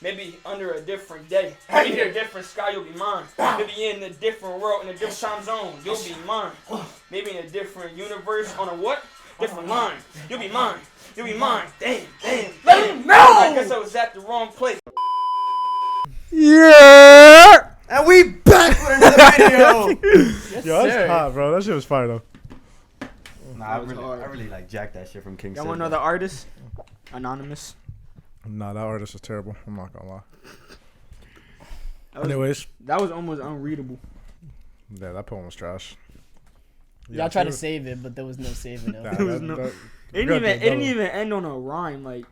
Maybe under a different day. Maybe in a different sky, you'll be mine. Maybe in a different world, in a different time zone, you'll be mine. Maybe in a different universe, on a what? Different line. You'll be mine. You'll be mine. Damn. Let him know! I guess I was at the wrong place. Yeah! And we back with another video! Yo, that's hot, bro. That shit was fire, though. Nah, I really like jack that shit from King Y'all Sid. want another artist? Anonymous. Nah, that artist is terrible. I'm not gonna lie. That was, Anyways. that was almost unreadable. Yeah, that poem was trash. Y'all tried to save it, but there was no saving it. Nah, There was no- It didn't even end on a rhyme. Like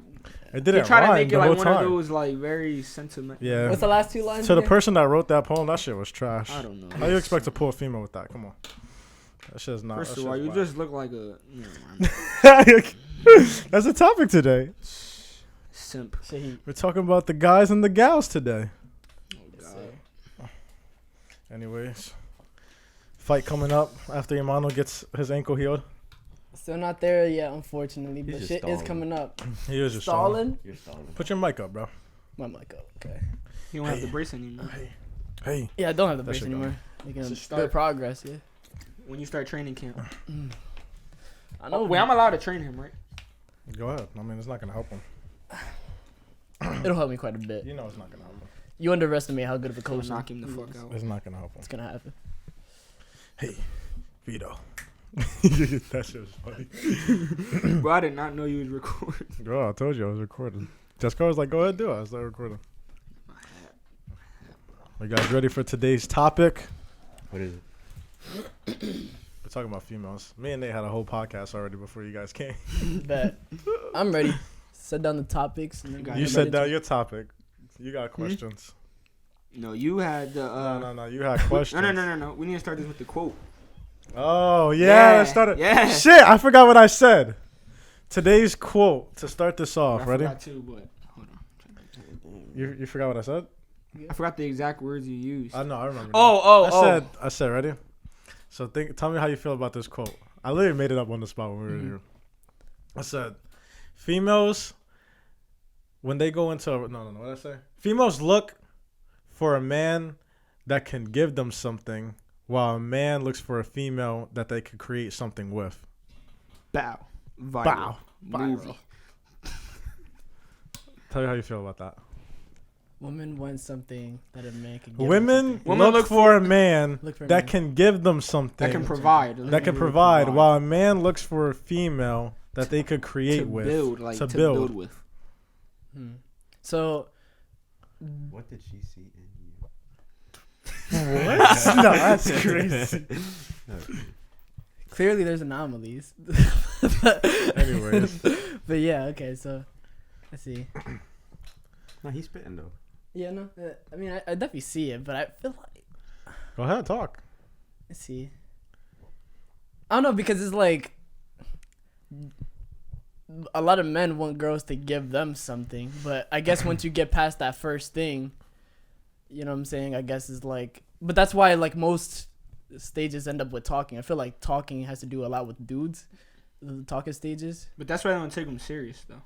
It they didn't tried to rhyme make it the like whole one time. of those like very sentimental. Yeah. What's the last two lines? To the again? person that wrote that poem, that shit was trash. I don't know. How you expect to pull a female with that? Come on. That shit's not. First that of all, shit's you whack. just look like a That's the topic today. simp. Shit, he- We're talking about the guys and the gals today. Oh yes, God. sir. Anyways, fight coming up after Imano gets his ankle healed. Still not there yet, unfortunately, He's but just shit is stalling. coming up. He is just stalling. Stalling? You're stalling. Put your mic up, bro. My mic up. Okay. You don't have the brace anymore. Hey. Yeah, I don't have the That brace shit anymore. Making Should good start. progress, yeah. When you start training camp. I know. Wait, I'm allowed to train him, right? Go ahead. I mean, it's not gonna help him. It'll help me quite a bit. You know it's not gonna help him. You underestimate how good of a Gonna coach knock him the fuck out. It's not gonna help him. It's gonna happen. Hey, Vito. That shit was funny. Bro, I did not know you was recording. Bro, I told you I was recording. Jessica was like, go ahead, do it. I started recording. You guys ready for today's topic? What is it? We're talking about females. Me and Nate had a whole podcast already before you guys came. Bet. I'm ready. Set down the topics. And then You You get said into down it. your topic. You got questions. No, you had the. No. You had questions. No. We need to start this with the quote. Oh, yeah. Let's start it. Yeah. Shit, I forgot what I said. Today's quote to start this off. I Ready? forgot too, but hold on. You forgot what I said? I forgot the exact words you used. I know, I remember. I said, ready? So tell me how you feel about this quote. I literally made it up on the spot when we were here. I said, females, when they go into what did I say? Females look for a man that can give them something, while a man looks for a female that they could create something with. Bow. Viral. Bow. Movie. Tell me how you feel about that. Women want something that a man can give. them Women something. Women look for a man Look for a that man. can give them something That can provide. that can provide, while a man looks for a female that they could create to with. build, like to to build. build with. So, What did she see in you? What? No, that's crazy. clearly there's anomalies. Anyways, But yeah, okay, so let's see. No, he's spitting though. Yeah, no, I mean, I definitely see it, but I feel like, go ahead, talk. let's see. I don't know, because it's like a lot of men want girls to give them something, but I guess once you get past that first thing, you know what I'm saying? I guess it's like, but that's why like most stages end up with talking. I feel like talking has to do a lot with dudes, the talking stages. But that's why they don't take them serious though,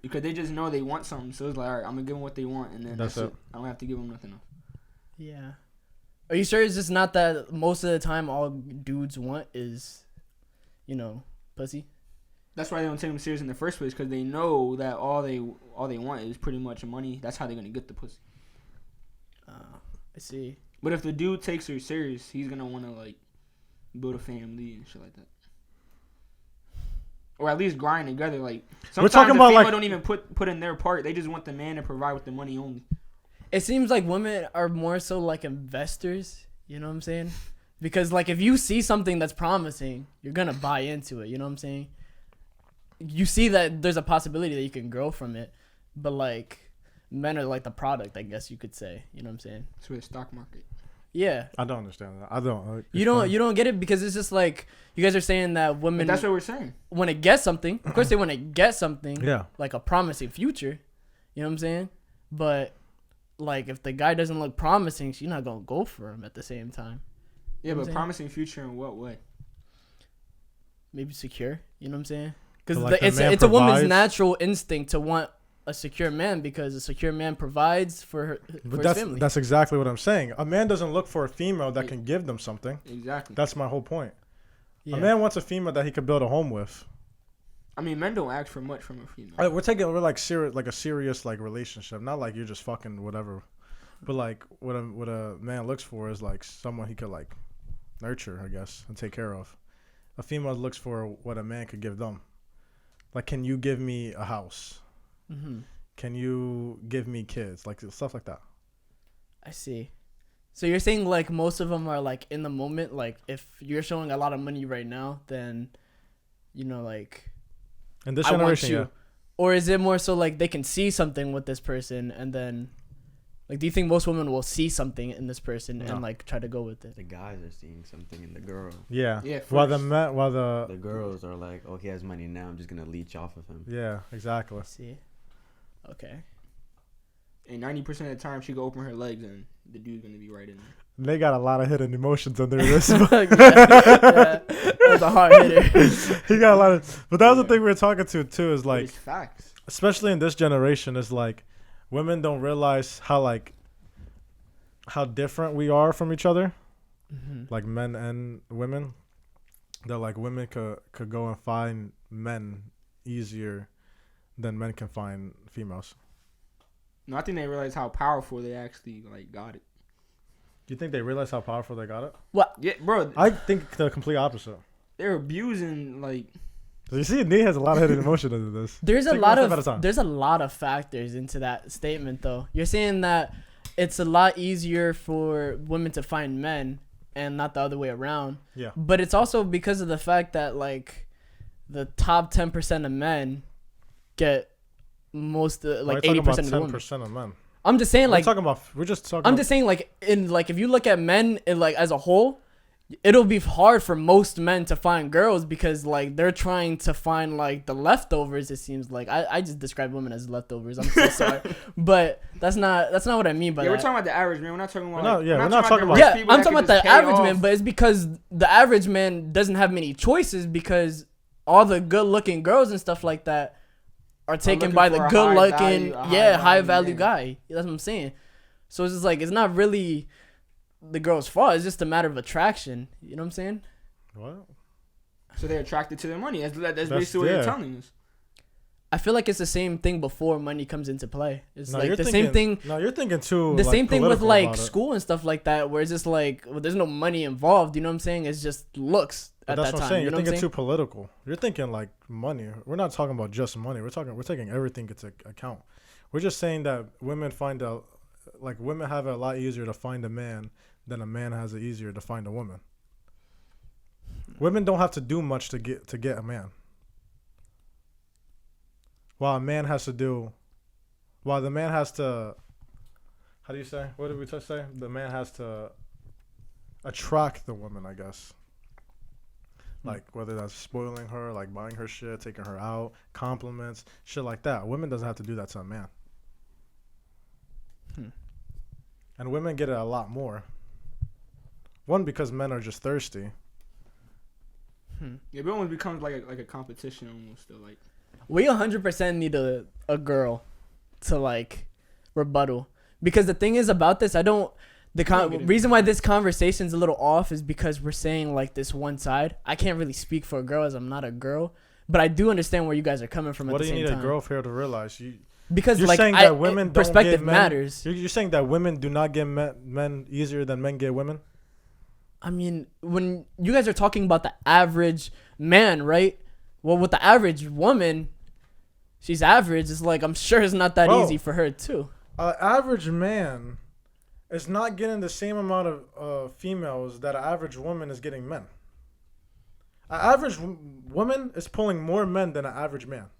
because they just know they want something. So it's like, all right, I'm gonna give them what they want, and then That's that's it. it. I don't have to give them nothing else. Yeah. Are you sure it's just not that most of the time all dudes want is, you know, pussy? That's why they don't take them serious in the first place, because they know that all they want is pretty much money. That's how they're gonna get the pussy. I see. But if the dude takes her serious, he's gonna wanna like build a family and shit like that, or at least grind together. Like sometimes talking the about, female like- don't even put in their part. They just want the man to provide with the money only. It seems like women are more so like investors, you know what I'm saying? Because like if you see something that's promising, you're gonna buy into it, you know what I'm saying? You see that there's a possibility that you can grow from it, but like men are like the product, I guess you could say, you know what I'm saying? It's for the stock market. Yeah. I don't understand that. I don't. You don't get it because it's just like you guys are saying that But women that's what we're saying. want to get something. Of course they want to get something. Yeah. Like a promising future. You know what I'm saying? But like if the guy doesn't look promising, she's not gonna go for him at the same time. Yeah, You know what but I'm saying? promising future in what way? Maybe secure. You know what I'm saying? Because So, like, the it's man a woman's provides? natural instinct to want a secure man because a secure man provides for But his family. that's exactly what I'm saying. A man doesn't look for a female that can give them something. Exactly. That's my whole point. Yeah. A man wants a female that he could build a home with. I mean, men don't ask for much from a female. We're like serious, like a serious like relationship. Not like you're just fucking whatever, but like what a man looks for is like someone he could like nurture, I guess, and take care of. A female looks for what a man could give them. Like, can you give me a house? Mm-hmm. Can you give me kids? Like stuff like that. I see. So you're saying like most of them are like in the moment. Like if you're showing a lot of money right now, then like In this I want generation, you. yeah. Or is it more so like they can see something with this person and then like do you think most women will see something in this person No. and like try to go with it? The guys are seeing something in the girl. Yeah. Yeah, While first. The girls are like, oh, he has money now. I'm just gonna leech off of him. Yeah, exactly. I see. Okay. And 90% of the time, she go open her legs and the dude's gonna be right in there. They got a lot of hidden emotions under this. Yeah, that was a hard hitter. He got a lot of, but that was the thing we were talking to too. Is But like, it's facts. especially in this generation, is like, women don't realize how different we are from each other, Mm-hmm. like men and women. They're like women could go and find men easier than men can find females. No, I think they realize how powerful they actually like got it. Do you think they realize how powerful they got it? Yeah, bro. I think the complete opposite. They're abusing like. So you see, Nate has a lot of hidden emotion into this. There's a Take lot one step at a time. there's a lot of factors into that statement though. You're saying that it's a lot easier for women to find men and not the other way around. Yeah. But it's also because of the fact that like the top 10% of men get most like 80% of the women. 10% of men. I'm just saying like We're just talking. I'm just saying like in like if you look at men in, like as a whole, it'll be hard for most men to find girls because like they're trying to find like the leftovers. It seems like I just describe women as leftovers. I'm so sorry, but that's not what I mean by Yeah, we're that. talking about the average man. We're not talking about. We're not talking about- the rich Yeah, people I'm that talking could about just the pay average off. man, but it's because the average man doesn't have many choices because all the good-looking girls and stuff like that are taken looking by the for a good-looking, high high value value man. guy. That's what I'm saying. So it's just like it's not really the girl's fault. It's just a matter of attraction. You know what I'm saying? What? So they're attracted to their money. That's basically what yeah. you're telling us. I feel like it's the same thing before money comes into play. It's No, like you're the thinking- same thing. No, you're thinking too. The same thing with political like about it. school and stuff like that, where it's just like there's no money involved. You know what I'm saying? It's just looks But at that's that what I'm time. saying. You You're know what I'm thinking saying? too political. You're thinking like money. We're not talking about just money. We're taking everything into account. We're just saying that women women have it a lot easier to find a man than a man has it easier to find a woman. Women don't have to do much to get a man. While the man has to, how do you say? What did we just say? The man has to attract the woman, I guess. Like whether that's spoiling her, like buying her shit, taking her out, compliments, shit like that. Women doesn't have to do that to a man. And women get it a lot more. One, because men are just thirsty. Yeah, but it almost becomes like a competition almost. Still, like We 100% need a girl to like rebuttal because the thing is about this, reason why this conversation's a little off is because we're saying like this one side. I can't really speak for a girl as I'm not a girl, but I do understand where you guys are coming from. What at do the you same need time. a girl for to realize? Because You're like saying that women don't perspective get men, matters. You're saying that women do not get men easier than men get women? I mean, when you guys are talking about the average man, right? Well, with the average woman, she's average. It's like I'm sure it's not that Bro. easy for her too. An average man is not getting the same amount of females that an average woman is getting men. An average woman is pulling more men than an average man.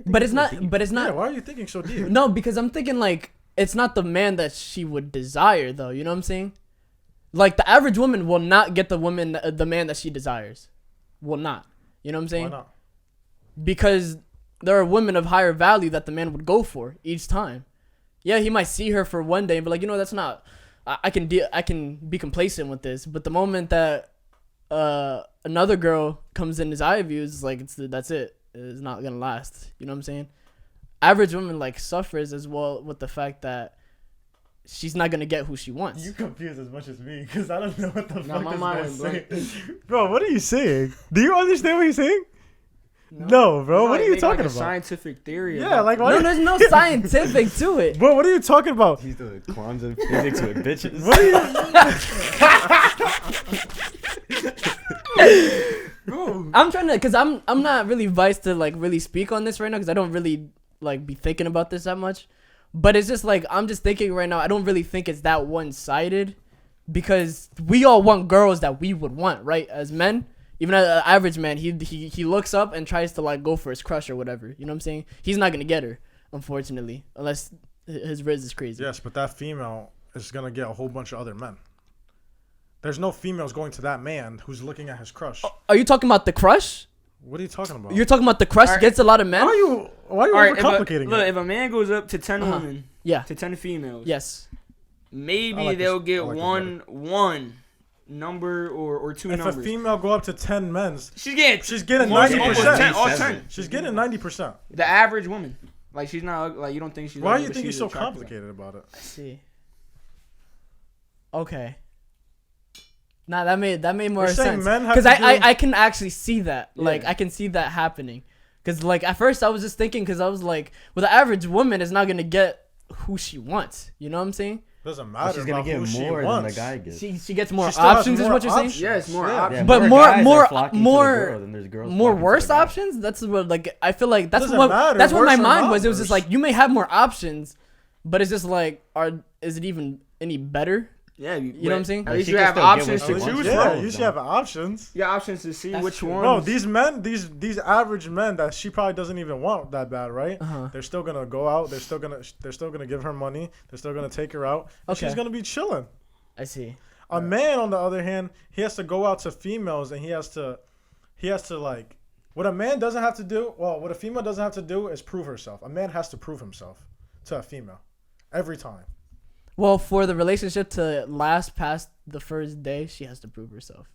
But it's not. Yeah, why are you thinking so deep? No, because I'm thinking like it's not the man that she would desire, though. You know what I'm saying? Like the average woman will not get the man that she desires. Will not. You know what I'm saying? Why not? Because there are women of higher value that the man would go for each time. Yeah, he might see her for one day and be like, that's not. I can be complacent with this. But the moment that another girl comes in his eye view, it's like that's it. is not gonna last. You know what I'm saying? Average woman like suffers as well with the fact that she's not gonna get who she wants. You confused as much as me because I don't know what the Nah, fuck my this mind guy's went saying. Bro, what are you saying? Do you understand what he's saying? No, bro. It's What like are you making, talking like, a about? scientific theory. Yeah, about- like why? No, there's no scientific to it. Bro, what are you talking about? He's doing Quantum physics with bitches. What are you? Bro, I'm trying to, cause I'm not really viced to like really speak on this right now, cause I don't really like be thinking about this that much. But it's just like I'm just thinking right now. I don't really think it's that one-sided, because we all want girls that we would want, right? As men, even an average man, he looks up and tries to like go for his crush or whatever. You know what I'm saying? He's not gonna get her, unfortunately, unless his riz is crazy. Yes, but that female is gonna get a whole bunch of other men. There's no females going to that man who's looking at his crush. Are you talking about the crush? What are you talking about? You're talking about the crush Alright. gets a lot of men? Why are you alright, overcomplicating look, it? if a man goes up to 10 Uh-huh. women, Yeah. to 10 females, Yes. maybe I like they'll this- get I like this one number or two If numbers. a female go up to 10 men, she's getting she's getting almost 90%. 10, all 10. She's getting 90%. The average woman. Like, she's not, like, you don't think she's Why do ugly, you but think you're she's so attractive. complicated about it? I see. Okay. Nah, that made more You're saying sense. men have Because to do- I can actually see that. Like, Yeah. I can see that happening. Because, like, at first I was just thinking, because I was like, well, the average woman is not going to get who she wants. You know what I'm saying? Doesn't But matter she's gonna about get who she more than wants. the guy gets. She gets more She still has options, is more what you're saying? options. Yes, more Yeah. options. But more- guys are more- flocking to more- the girl than there's girls More flocking to worse the guy. options? That's what, like, I feel like that's Doesn't what matter, that's what worse my or mind not was. It was just worse. like, you may have more options, but it's just like, is it even any better? Yeah, You know what I'm saying? At least She you can have still get options what to she wants. choose Yeah, from. you should have options. You got options to see That's which true. ones. Bro, these men, these average men that she probably doesn't even want that bad, right? Uh-huh. They're still gonna go out. They're still gonna give her money. They're still gonna take her out. And Okay. She's gonna be chilling. I see. A man, on the other hand, he has to go out to females and he has to like, what a man doesn't have to do. Well, what a female doesn't have to do is prove herself. A man has to prove himself to a female every time. Well, for the relationship to last past the first day, she has to prove herself.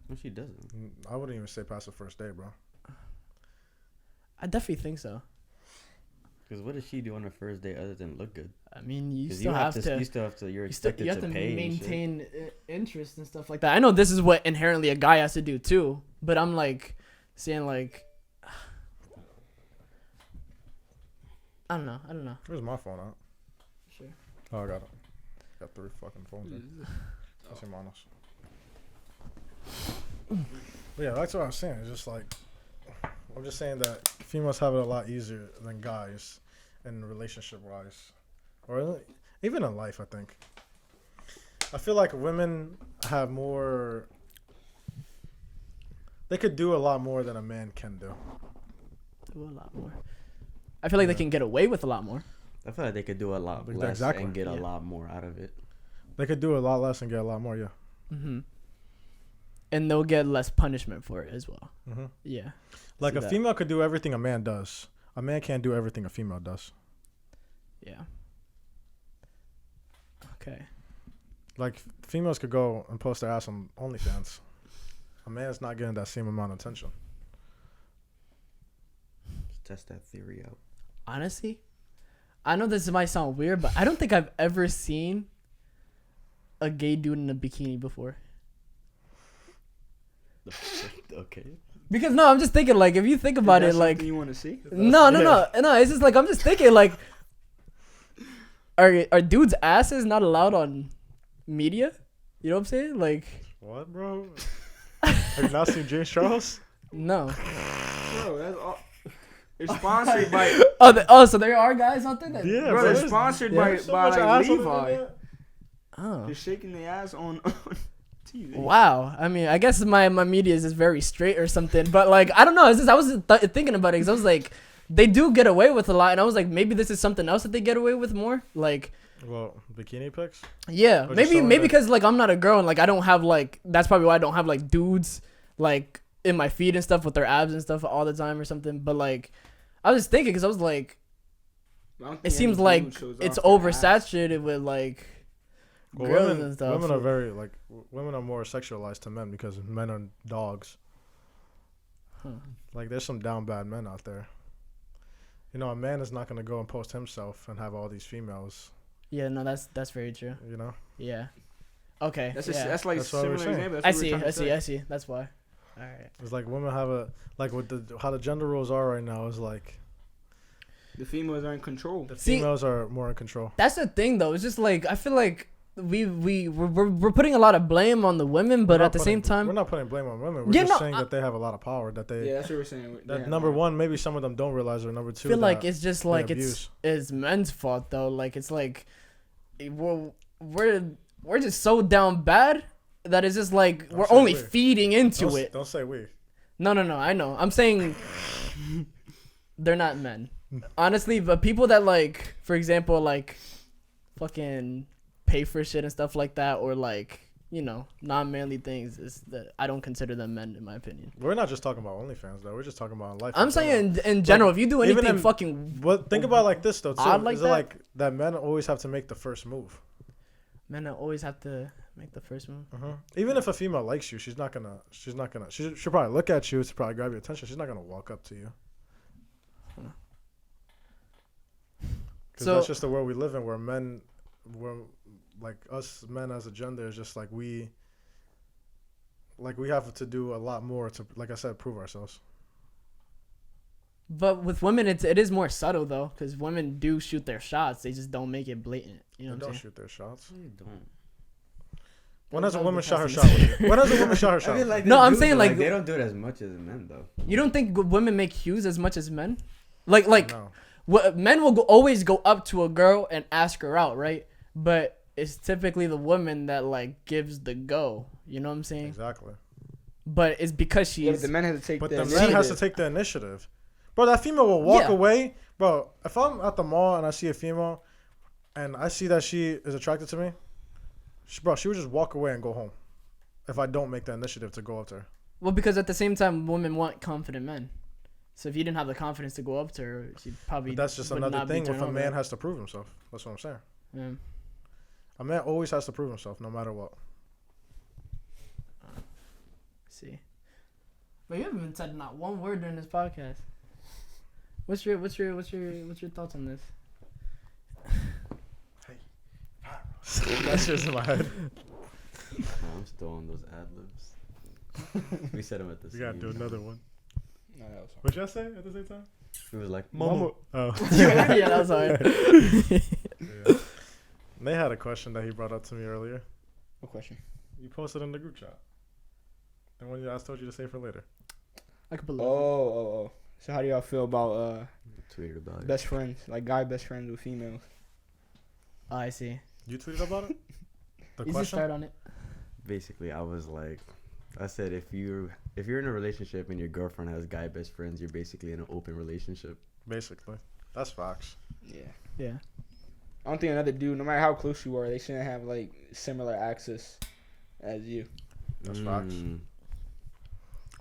No, she doesn't. I wouldn't even say past the first day, bro. I definitely think so. Because what does she do on her first day other than look good? I mean, you 'Cause still have to. you're You, still, expected you have to to pay and shit. maintain interest and stuff like that. I know this is what inherently a guy has to do too, but I'm like saying like, I don't know. Where's my phone at? Sure. Oh, I got it. Got 3 fucking phones. That's Manos. But yeah, that's what I'm saying. It's just like, I'm just saying that females have it a lot easier than guys in relationship wise, or even in life. I think. I feel like women have more. They could do a lot more than a man can do. Do a lot more. I feel like they can get away with a lot more. I feel like they could do a lot Like, less exactly. and get a Yeah. lot more out of it. They could do a lot less and get a lot more. Yeah. Mm-hmm. And they'll get less punishment for it as well. Mm-hmm. Yeah. Like See a that. female could do everything a man does. A man can't do everything a female does. Yeah. Okay. Like females could go and post their ass on OnlyFans. A man's not getting that same amount of attention. Let's test that theory out. Honestly, I know this might sound weird, but I don't think I've ever seen a gay dude in a bikini before. Okay. Because no, I'm just thinking like if you think about it, like you want to see? no. It's just like I'm just thinking like, are dudes' asses not allowed on media? You know what I'm saying? Like What, bro? Have you not seen James Charles? no. Bro, that's all. It's sponsored by. So there are guys out there that. Yeah, Bro, bro. it's sponsored Yeah. by, There's so by much like ass on the Levi. internet. Oh. They're shaking their ass on TV. Wow. I mean, I guess my media is just very straight or something. But like, I don't know. It's just I was thinking about it because I was like, they do get away with a lot, and I was like, maybe this is something else that they get away with more. Like, Well, bikini pics? yeah, Or just maybe showing that- because like I'm not a girl and like I don't have like that's probably why I don't have like dudes like in my feed and stuff with their abs and stuff all the time or something. But like, I was just thinking because I was like, I don't it think seems any like dude shows it's off their ass. oversaturated with like Well, girls women, and stuff. women are very, like, women are more sexualized to men because men are dogs. Like, there's some down bad men out there. You know, a man is not gonna go and post himself and have all these females. Yeah, no, that's very true. You know. Yeah. Okay. That's yeah. that's like That's a what we're similar saying. example. I see. That's why. All right. It's like women have like with how the gender roles are right now is like The females are in control. the See- females are more in control. That's the thing, though. It's just like I feel like we're putting a lot of blame on the women, but We're at the not same putting- time, we're not putting blame on women. We're Yeah, just no, saying that they have a lot of power. That they Yeah, that's what we're saying. that Yeah. number one, maybe some of them don't realize, or number I two, feel like that it's just they like abuse. it's men's fault though. Like it's like we're just so down bad that it's just like Don't we're say only we. feeding into Don't, it. don't say we. No, I know. I'm saying they're not men. Honestly, but people that like, for example, like fucking pay for shit and stuff like that, or like, you know, non-manly things, is that I don't consider them men in my opinion. We're not just talking about OnlyFans though. We're just talking about life. I'm in general. saying in general, if you do even anything in- fucking But think about it like this though. Too. Odd like Is it that? like that men always have to make the first move? men, I always have to make the first move. Even if a female likes you, she'll probably look at you to probably grab your attention. She's not gonna walk up to you. Because So- that's just the world we live in, where like us men as a gender is just like we have to do a lot more to, like I said, prove ourselves. But with women, it is more subtle though, because women do shoot their shots. They just don't make it blatant. You know They what I'm don't saying? shoot their shots. You don't. When has a That woman was shot her the shot with you? When has a woman shot her I shot? mean, like, No, they I'm do, saying, but, like, they don't do it as much as men though. You don't think women make cues as much as men? Like No. men will always go up to a girl and ask her out, right? But it's typically the woman that like gives the go. You know what I'm saying? Exactly. But it's because Yeah, but she's the man has to take But the the initiative. man has to take the initiative. Bro, that female will walk Yeah. away. Bro, if I'm at the mall and I see a female and I see that she is attracted to me, she would just walk away and go home if I don't make the initiative to go up to her. well, because at the same time, women want confident men. So if you didn't have the confidence to go up to her, she probably. But that's just would another not be thing with turned a on, man right? has to prove himself. That's what I'm saying. Yeah. A man always has to prove himself no matter what. See. But you haven't said not one word during this podcast. What's your thoughts on this? That's just in my head. No, I'm still on those ad libs. We said them at the We same gotta do time. another one. No, that was What y'all say at the same time? It was like, Mama. Oh. Yeah, that was hard. Yeah. They had a question that he brought up to me earlier. What question? You posted in the group chat. And when I told you to say for later. I could believe. Oh. So how do y'all feel about tweeted about it. best friends, like guy best friends with females? Oh, I see. You tweeted about it? The Easy question? start on it. Basically, I was like, I said if you're in a relationship and your girlfriend has guy best friends, you're basically in an open relationship. Basically. That's facts. Yeah. Yeah. I don't think another dude, no matter how close you are, they shouldn't have like similar access as you. That's facts. Mm.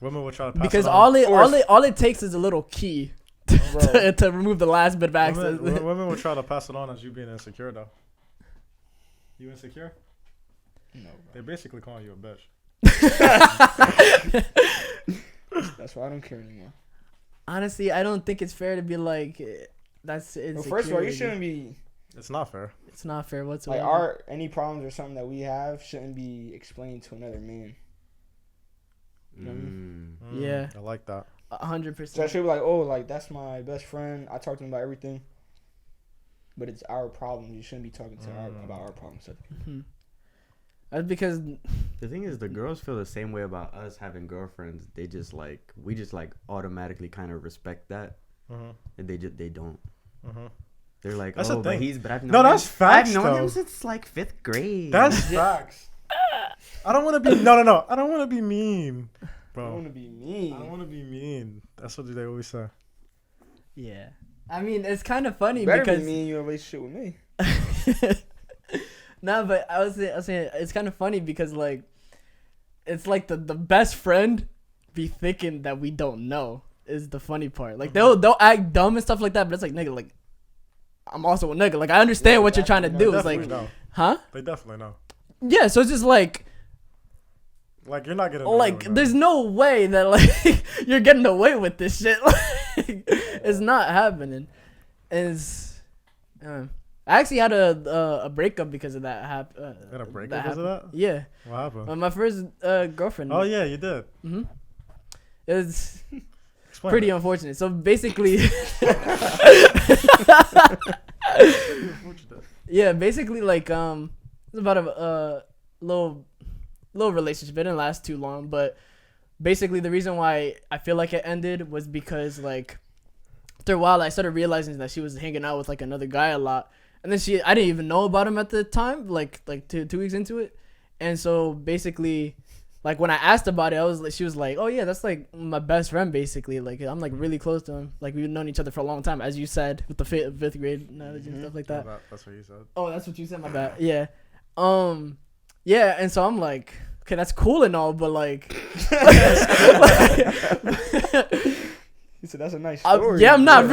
Women will try to pass Because it on. all it takes is a little key to remove the last bit of access. Women will try to pass it on as you being insecure, though. You insecure? No, They're basically calling you a bitch. that's why I don't care anymore. Honestly, I don't think it's fair to be like that's Well, insecurity. first of all, you shouldn't be It's not fair. It's not fair like whatsoever. any problems or something that we have shouldn't be explained to another man. Yeah. I like that. 100%. So I should be like, oh, like that's my best friend. I talk to him about everything. But it's our problem. You shouldn't be talking to about our problems. That's because The thing is, the girls feel the same way about us having girlfriends. They just like we just like automatically kind of respect that, and they don't. They're like, That's the oh, but thing. but I've known No, him- that's facts, I've known though. him since like 5th grade. That's facts. I don't want to be... No. I don't want to be mean, I bro. don't want to be mean. I don't want to be mean. That's what they always say. yeah. I mean, it's kind of funny Better because be me in your relationship with me. nah, but I was saying it's kind of funny because like it's like the best friend be thinking that we don't know is the funny part. Like they'll act dumb and stuff like that, but it's like nigga, like I'm also a nigga. Like I understand what you're trying to do. It's like, Definitely know. huh? They definitely know. Yeah. So it's just like Like you're not getting like there's no way that like you're getting away with this shit. Like it's not happening. It's I actually had a breakup because of that. Had a breakup because of that? Yeah. What happened? My first girlfriend. Oh yeah, you did. Mhm. It's Explain pretty it. unfortunate. So basically, yeah, basically like it's about a little relationship. It didn't last too long, but basically the reason why I feel like it ended was because like after a while I started realizing that she was hanging out with like another guy a lot, and then I didn't even know about him at the time, like 2 weeks into it, and so basically. Like when I asked about it, she was like, "Oh yeah, that's like my best friend, basically. Like I'm like really close to him. Like we've known each other for a long time, as you said, with the fifth grade knowledge and stuff like that." That's what you said. Oh, that's what you said. My bad. Yeah, yeah. And so I'm like, okay, that's cool and all, but like, He said that's a nice story. yeah, I'm not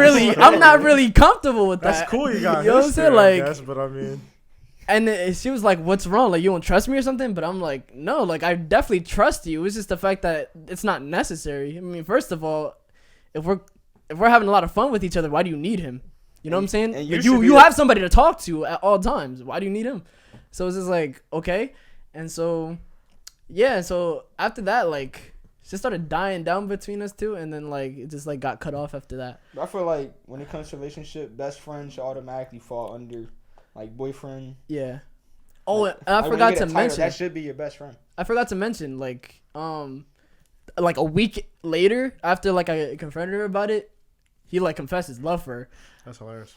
really comfortable with that. That's cool. You got You know what I'm history, saying? Like, I guess, but I mean, and she was like, "What's wrong? Like, you don't trust me or something?" But I'm like, "No, like, I definitely trust you. It's just the fact that it's not necessary. I mean, first of all, if we're having a lot of fun with each other, why do you need him? You know what I'm saying? And Like, you you have somebody to talk to at all times. Why do you need him?" So it's just like, okay, and so yeah. So after that, like, it just started dying down between us two, and then like it just like got cut off after that. I feel like when it comes to relationship, best friend should automatically fall under like boyfriend. Yeah. Oh, Like, and I like, when you forgot get to a title, mention. that should be your best friend. I forgot to mention, like a week later, after like I confronted her about it, he like confessed his love for her. that's hilarious.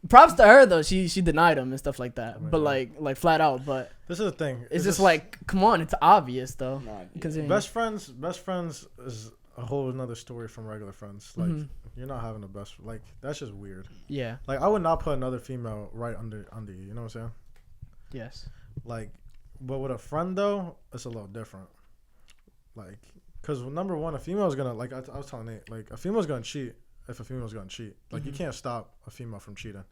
Props to her though, she denied him and stuff like that, Oh my but God. like flat out. But This is the thing. it's just like, come on, it's obvious though. Nah, Considering- best friends. Best friends is a whole another story from regular friends. Like Mhm. you're not having the best. Like that's just weird. Yeah. Like I would not put another female right under you. You know what I'm saying? Yes. Like, but with a friend though, it's a little different. Like, cause number one, a female's gonna like I was telling Nate, like a female's gonna cheat if a female's gonna cheat. Like you can't stop a female from cheating.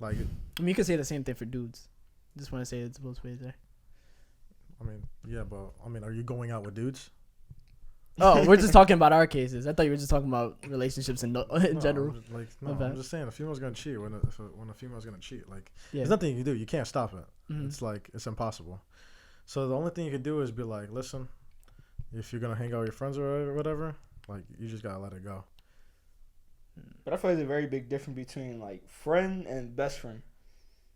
Like, I mean, you could say the same thing for dudes. Just want to say it's both ways there. I mean, yeah, but I mean, are you going out with dudes? Oh, we're just talking about our cases. I thought you were just talking about relationships in general. I'm just, like, My no, bad. I'm just saying a female's gonna cheat when a female's gonna cheat. Like, Yeah. there's nothing you can do. You can't stop it. Mhm. It's like it's impossible. So the only thing you can do is be like, listen, if you're gonna hang out with your friends or whatever, like you just gotta let it go. But I feel like there's a very big difference between like friend and best friend.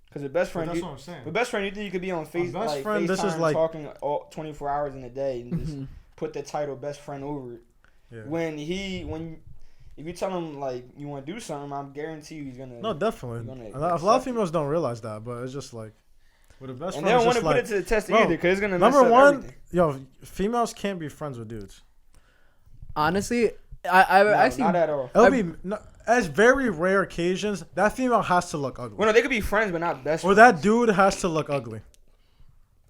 Because a best friend, That's you, what I'm saying. with best friend, you think you could be on best like friend, this is FaceTime like- talking all 24 hours in a day and just Mhm. put the title best friend over it. Yeah. If you tell him like you want to do something, I guarantee you he's gonna. No, definitely. You're gonna A lot of accept females don't realize that, but it's just like with a best and friend. they don't it's want to just put like, it to the test bro, either because it's gonna number mess up one, everything. yo, females can't be friends with dudes. Honestly, I No, actually not at all. It'll be no, as very rare occasions that female has to look ugly, Well, no, they could be friends, but not best. or friends. that dude has to look ugly.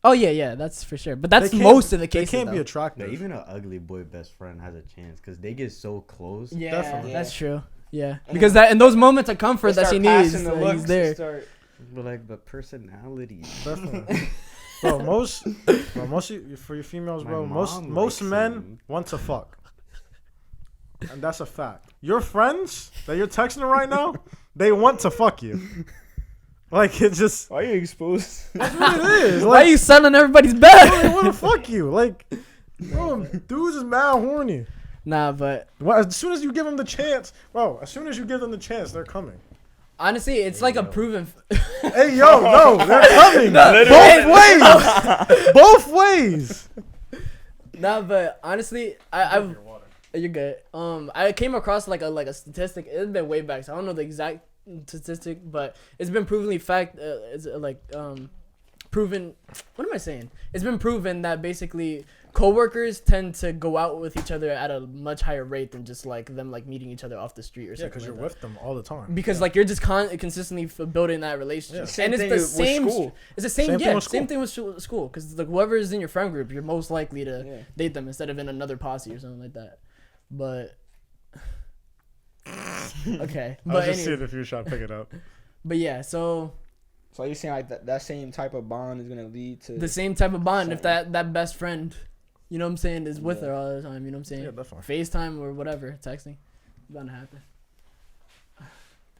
Oh yeah, that's for sure. But that's They can't- most of the cases. They can't be though. attractive. Yeah, even an ugly boy best friend has a chance because they get so close. Yeah, Definitely. that's true. Yeah, And because then in those moments of They comfort that start she needs, passing the he's looks, there. they start- But like, but personality. Definitely. Bro, for your females, My bro, mom most likes men him. want to fuck. And that's a fact. Your friends that you're texting right now, they want to fuck you. Like it's just Why are you exposed? that's what it is. Why Like are you selling everybody's they bed? want to fuck you. Like bro, dudes is mad horny. Nah, but Well, as soon as you give them the chance, bro, as soon as you give them the chance, they're coming. honestly, it's like a proven. Hey yo, no, they're coming. Both ways. Nah, but honestly, I've you're good. I came across like a statistic. It's been way back, so I don't know the exact statistic, but it's been provenly proven. What am I saying? It's been proven that basically coworkers tend to go out with each other at a much higher rate than just like them like meeting each other off the street or Yeah, something. because like you're that. with them all the time. Because like you're just consistently building that relationship, Yeah. Same and it's thing the with same. school. It's the same. Same thing Yeah, with same thing with school. Because like whoever is in your friend group, you're most likely to Yeah. date them instead of in another posse or something like that. But okay, I was but just anyway, seeing if you were trying to pick it up. but yeah. So So you're saying like that same type of bond is gonna lead to The same type of bond if Something. that best friend, you know what I'm saying, is with Yeah. her all the time. You know what I'm saying? Yeah, definitely. FaceTime or whatever, texting, it's bound to happen. But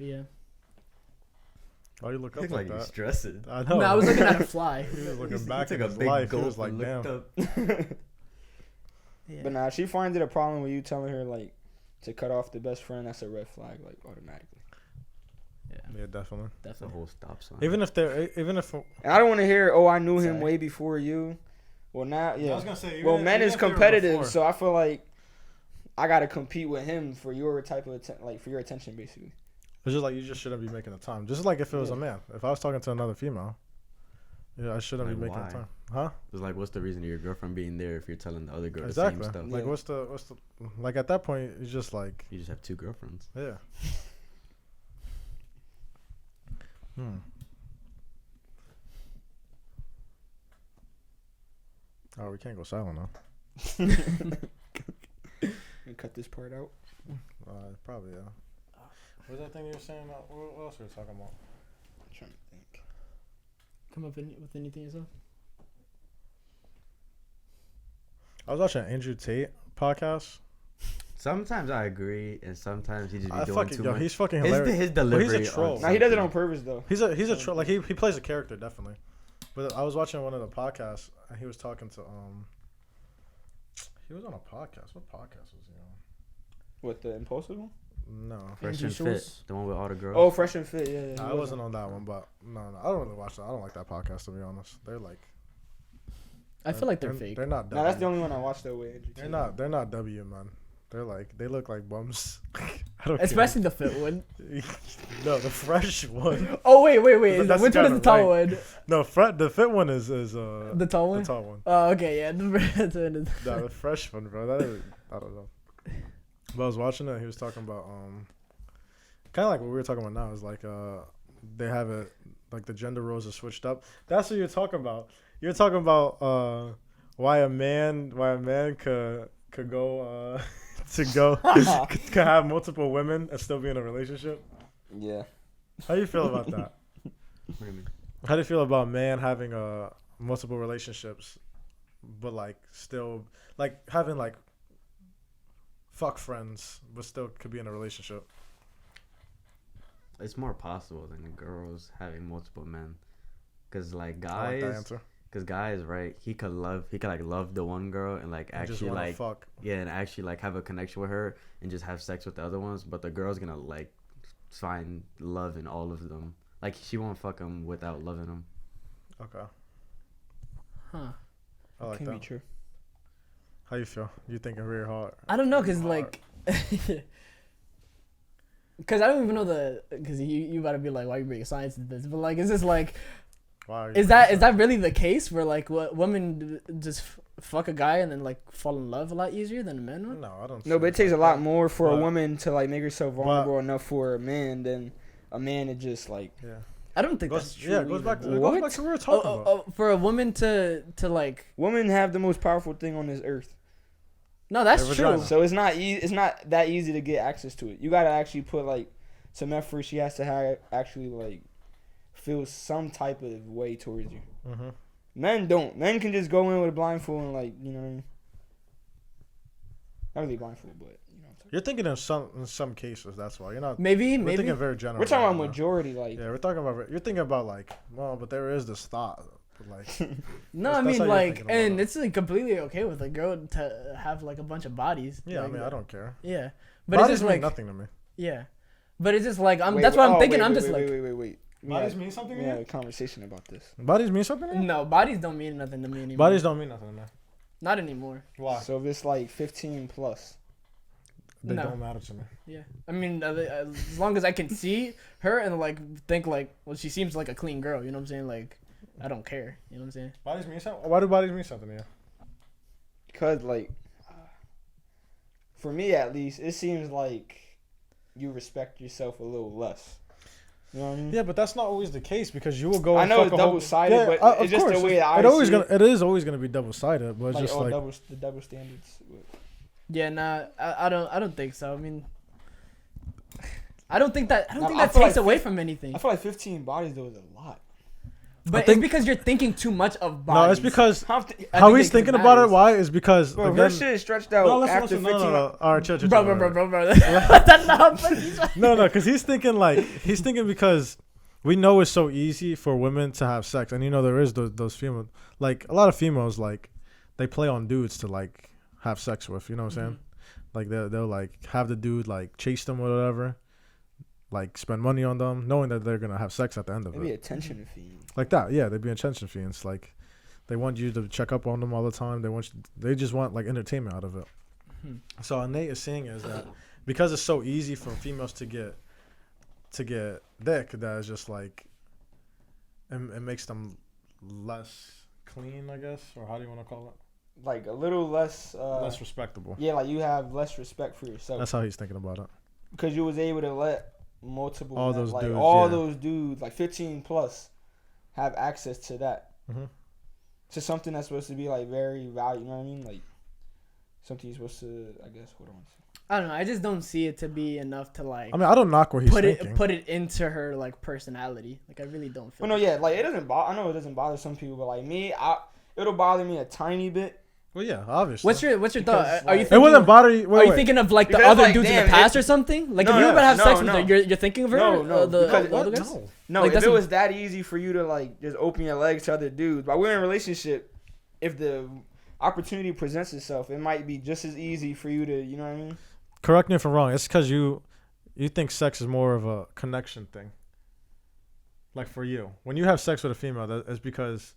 yeah, Why you look Look up like like you're that? stressing. I know. no, I was looking at a fly. He was looking He back took at a his big life. He gulp was like, and damn. looked up. Yeah. But nah, if she finds it a problem with you telling her like to cut off the best friend, that's a red flag, like automatically. Yeah, Yeah, definitely. That's a definitely. whole stop sign. Even if And I don't want to hear, oh, I knew him Sorry. way before you. Well, now, yeah. gonna say. Well, men is competitive, so I feel like I gotta compete with him for your type of for your attention, basically. It's just like you just shouldn't be making the time. Just like if it was a Yeah. man. If I was talking to another female, yeah, I shouldn't be Like, making why? the time. Huh? It's like, what's the reason of your girlfriend being there if you're telling the other girl Exactly. the same stuff? Like, Yeah. what's the like at that point? It's just like, You just have two girlfriends. yeah. Oh, we can't go silent now. And cut this part out. Probably, yeah. What's that thing you were saying? What else were we talking about? I'm trying to think. Come up with anything yourself? I was watching Andrew Tate podcast. Sometimes I agree, and sometimes he just be I doing fucking, too yo, much. he's fucking His, hilarious. his delivery. Well, he's a troll. on Nah, he does it something. on purpose though. He's a troll. Like he plays a character definitely. But I was watching one of the podcasts and he was talking to he was on a podcast. What podcast was he on? What, the impulsive one? No. Fresh Andrew and Fit, Schultz? the one with all the girls. Oh, Fresh and Fit. Yeah. Nah, I wasn't on that one, but no, I don't really watch that. I don't like that podcast to be honest. They're like I feel like they're fake. They're not W. Nah, that's the only one I watched that way. They're not W, man. They're like they look like bums. I don't Especially the fit one. care. No, the fresh one. Oh wait. That's Which one is kinda the tall one? No, the fit one is The tall one. the tall one. Oh, okay, yeah. The red one is- Nah, the fresh one, bro. That is, I don't know. But I was watching it. He was talking about kind of like what we were talking about now. Is like they have it like the gender roles are switched up. That's what you're talking about. You're talking about why a man could go could have multiple women and still be in a relationship. Yeah. How do you feel about that? What do you mean? How do you feel about man having multiple relationships, but like still like having like fuck friends, but still could be in a relationship? It's more possible than girls having multiple men, cause like I like that guys, answer. cause guys, right? He could love the one girl and like I just actually wanna like fuck. yeah, and actually like have a connection with her and just have sex with the other ones. But the girl's gonna like find love in all of them. Like she won't fuck him without loving him. Okay, Huh. I like Can that. be true. How you feel? You thinking very hard? I don't know, cause Hard. like, cause I don't even know cause you gotta be like, why you bringing science into this? But like, is this like, Why? Are you is that really the case where like what women just fuck a guy and then like fall in love a lot easier than men would? No, I don't. No, see but it takes a lot more for a But- woman to like make herself vulnerable enough for a man than a man to just like. Yeah. I don't think that's Goes, true. yeah, it goes either. back to What? what we were talking about. For a woman to like, Women have the most powerful thing on this earth, no, that's Their true. vagina. so it's not it's not that easy to get access to it. You gotta actually put like some effort. She has to have actually like feel some type of way towards you. Mm-hmm. Men don't. Men can just go in with a blindfold and like, you know what I mean? Not really blindfold, but you know what I'm talking. You're thinking in some cases. That's why you're not. Maybe. We're thinking very general. We're talking right about now. majority, like Yeah, we're talking about. You're thinking about like, well, but there is this thought, but like, No, That's- I that's mean how you're like, thinking about and it. it's like completely okay with a girl to have like a bunch of bodies. yeah, like, I mean, I don't care. Yeah, but Bodies it's just mean like, nothing to me. yeah, but it's just like Wait, that's what I'm oh, thinking. wait, I'm wait, just wait, like, wait. Bodies mean something We to had you? a conversation about this. Bodies mean something to you? no, bodies don't mean nothing to me anymore. Bodies don't mean nothing to me. not anymore. Why? So if it's like 15 plus, They No. don't matter to me. Yeah, I mean, as long as I can see her and like think like, well, she seems like a clean girl. You know what I'm saying? Like, I don't care. You know what I'm saying? Bodies mean something. Why do bodies mean something to you? because like, for me at least, it seems like you respect yourself a little less. You know what I mean? Yeah, but that's not always the case because you will go. I and know fuck it's a whole- double-sided, Yeah, but of it's just the course. way I it always see gonna. it. It is always gonna be double sided, but it's Like just like the double standards. Yeah, nah, I don't think so. I mean, I don't think that Nah, I takes feel like away from anything. I feel like 15 bodies though is a lot. But think- it's because you're thinking too much of bodies. No, it's because How I how think he's it thinking about it. matters. Why is because Bro, her again. shit is stretched out No, listen, after listen, 15. no. All right, chill. Bro. That's not funny. No, because he's thinking because we know it's so easy for women to have sex, and there is those female, like a lot of females, like they play on dudes to like have sex with. You know what I'm saying? Like they'll like have the dude like chase them or whatever, like spend money on them, knowing that they're gonna have sex at the end of Maybe it. attention fee. Like that, yeah, they'd be attention fiends. Like they want you to check up on them all the time. They just want like entertainment out of it. So what Nate is saying is that because it's so easy for females to get dick, that is just like it makes them less clean, I guess, or how do you want to call it? Like a little less. Less respectable. Yeah, like you have less respect for yourself That's how he's thinking about it. because you was able to let multiple All men, those like dudes, all yeah. those dudes, like 15 plus, have access to that. Mhm. To something that's supposed to be like very valuable. You know what I mean? Like something you're supposed to. I guess what I want to say. I don't know. I just don't see it to be enough to like I mean, I don't knock what he's put thinking. it into her like personality. Like I really don't feel. Well, no, yeah, like it doesn't bother. I know it doesn't bother some people, but like me, it'll bother me a tiny bit. Well, yeah, obviously. What's your Because, thought? Are you like- It thinking? wouldn't bother you. Wait, Are you wait. thinking of like the Because, other like, dudes in damn, the past or something? Like No, if you were no, to have no, sex with no. her, you're thinking of her. No, the because- other what? guys? No. No, Like, if that's it a- was that easy for you to like just open your legs to other dudes, but we're in a relationship. If the opportunity presents itself, it might be just as easy for you to, you know what I mean? Correct me if I'm wrong. It's because you think sex is more of a connection thing. Like for you, when you have sex with a female, that is because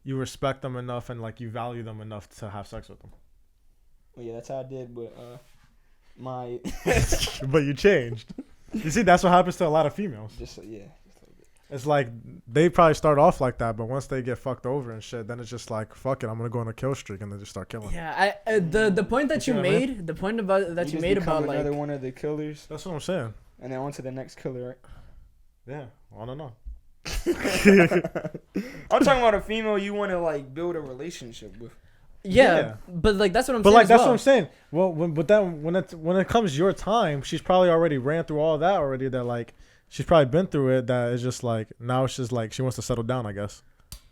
you respect them enough and like you value them enough to have sex with them. Well, yeah, that's how I did with my But you changed. You see, that's what happens to a lot of females. just yeah. It's like they probably start off like that, but once they get fucked over and shit, then it's just like fuck it, I'm gonna go on a kill streak and they just start killing. Yeah, the point that You you see what I mean? made, the point about that you just made become about like another one of the killers, That's what I'm saying. and then on to the next killer, right? Yeah, I don't know. I'm talking about a female you want to like build a relationship with. yeah, but like that's what I'm But saying. like as that's well. what I'm saying. Well, when it comes your time, she's probably already ran through all that already. That like she's probably been through it. That is just like now it's just like she wants to settle down, I guess.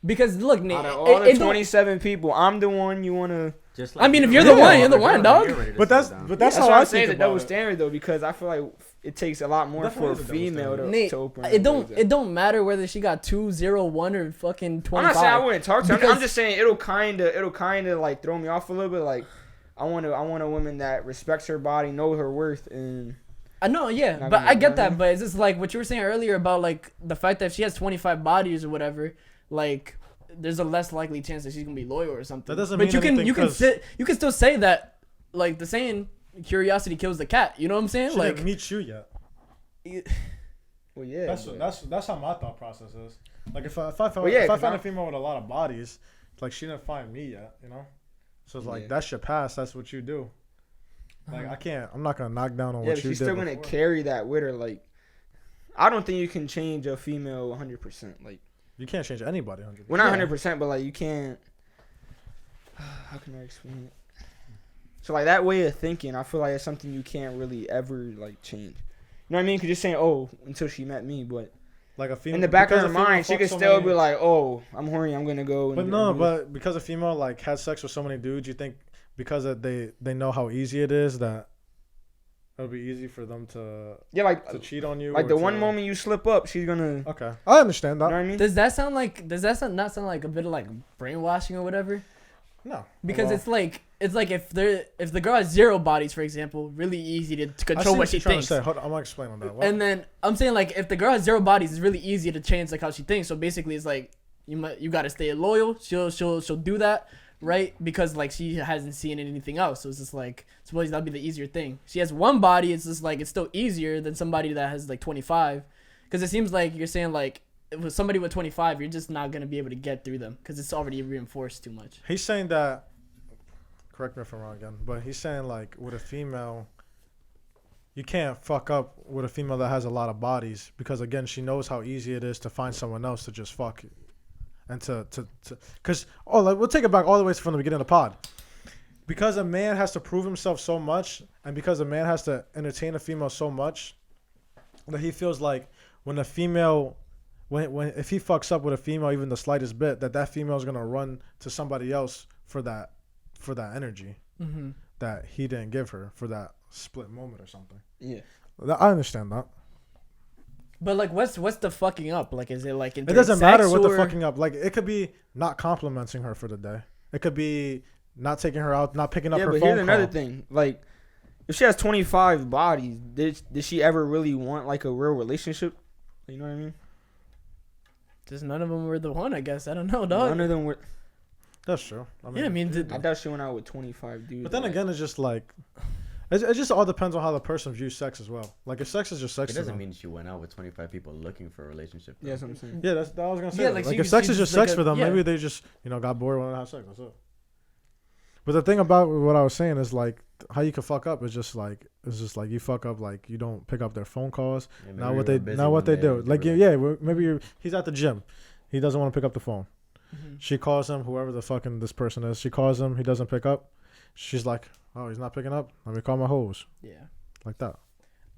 Because look, Nate, Out of all the it don't- 27 people, I'm the one you want to. Just I mean, if you, you're the one, you're the one, dog. But that's That's how why I I'm saying think the about double it. standard though, because I feel like it takes a lot more Definitely for a is a double female standard. Nate, to open. it don't matter whether she got 2, 0, 1 or fucking I'm 25. not saying I wouldn't talk to her. I'm Because- just saying it'll kind of like throw me off a little bit. Like I want a woman that respects her body, know her worth, and I know, yeah, Not but gonna- I you know get what I that. mean? But it's just like what you were saying earlier about like the fact that if she has 25 bodies or whatever, like there's a less likely chance that she's gonna be loyal or something. That doesn't but mean you can anything you can 'cause- you can still say that like the saying curiosity kills the cat. You know what I'm saying? She Like didn't meet you yet. well, yeah. That's how my thought process is. Like if I find Well, yeah, if I 'cause find a I'm- female with a lot of bodies, like she didn't find me yet, you know. So it's like Yeah. that shit pass. That's what you do. Like I'm not gonna knock down on Yeah, what but you she's did. still gonna before. carry that with her. Like I don't think you can change a female 100%. Like You can't change anybody 100%. well, not 100%, but like you can't. How can I explain it? So like that way of thinking, I feel like it's something you can't really ever like change. You know what I mean? Because you're saying, oh, until she met me, but Like a female in the back of because her a female mind, she fucks could so still many- be like, oh, I'm horny, I'm gonna go. But and no, do but because a female like has sex with so many dudes, you think because they know how easy it is that it'll be easy for them to yeah, like cheat on you. like or the one to- moment you slip up, she's gonna. Okay, I understand You know that. what I mean? does that not sound like a bit of like brainwashing or whatever? No, Because well, it's like if the girl has 0 bodies, for example, really easy to I control see what she you're trying thinks. to say. Hold on, I'm gonna explain on that. What? And then I'm saying like if the girl has 0 bodies, it's really easy to change like how she thinks. So basically, it's like you got to stay loyal. She'll do that, right? Because like she hasn't seen anything else. So it's just like suppose that'd be the easier thing. She has 1 body. It's just like it's still easier than somebody that has like 25. Because it seems like you're saying like with somebody with 25, you're just not gonna be able to get through them because it's already reinforced too much. He's saying that. Correct me if I'm wrong again, but he's saying like with a female, you can't fuck up with a female that has a lot of bodies because again she knows how easy it is to find someone else to just fuck, and to because like we'll take it back all the way from the beginning of the pod. Because a man has to prove himself so much, and because a man has to entertain a female so much, that he feels like when a female when if he fucks up with a female even the slightest bit, that female is gonna run to somebody else for that energy that he didn't give her for that split moment or something. Yeah. I understand that. But like, what's the fucking up? Like, is it like? It doesn't matter what the fucking up. Like, it could be not complimenting her for the day. It could be not taking her out, not picking up her phone call. Yeah, but here's another thing. Like, if she has 25 bodies, did she ever really want like a real relationship? You know what I mean? Just none of them were the one, I guess. I don't know, dog. None of them were. That's true. I mean, I thought she went out with 25 dudes. but then again, it's just like, it just all depends on how the person views sex as well. Like, if sex is just sex, It doesn't mean she went out with 25 people looking for a relationship. Yeah, that's what I'm saying. Yeah, that's I was gonna say. Yeah, like like, if sex is just sex like for them, maybe they just got bored when they have sex. That's it. But the thing about what I was saying is like how you can fuck up is just like you fuck up like you don't pick up their phone calls. Yeah, Now what they do like maybe he's at the gym, he doesn't want to pick up the phone. She calls him, whoever the fucking this person is. She calls him, he doesn't pick up. She's like, oh, he's not picking up. Let me call my hoes. Yeah. Like that.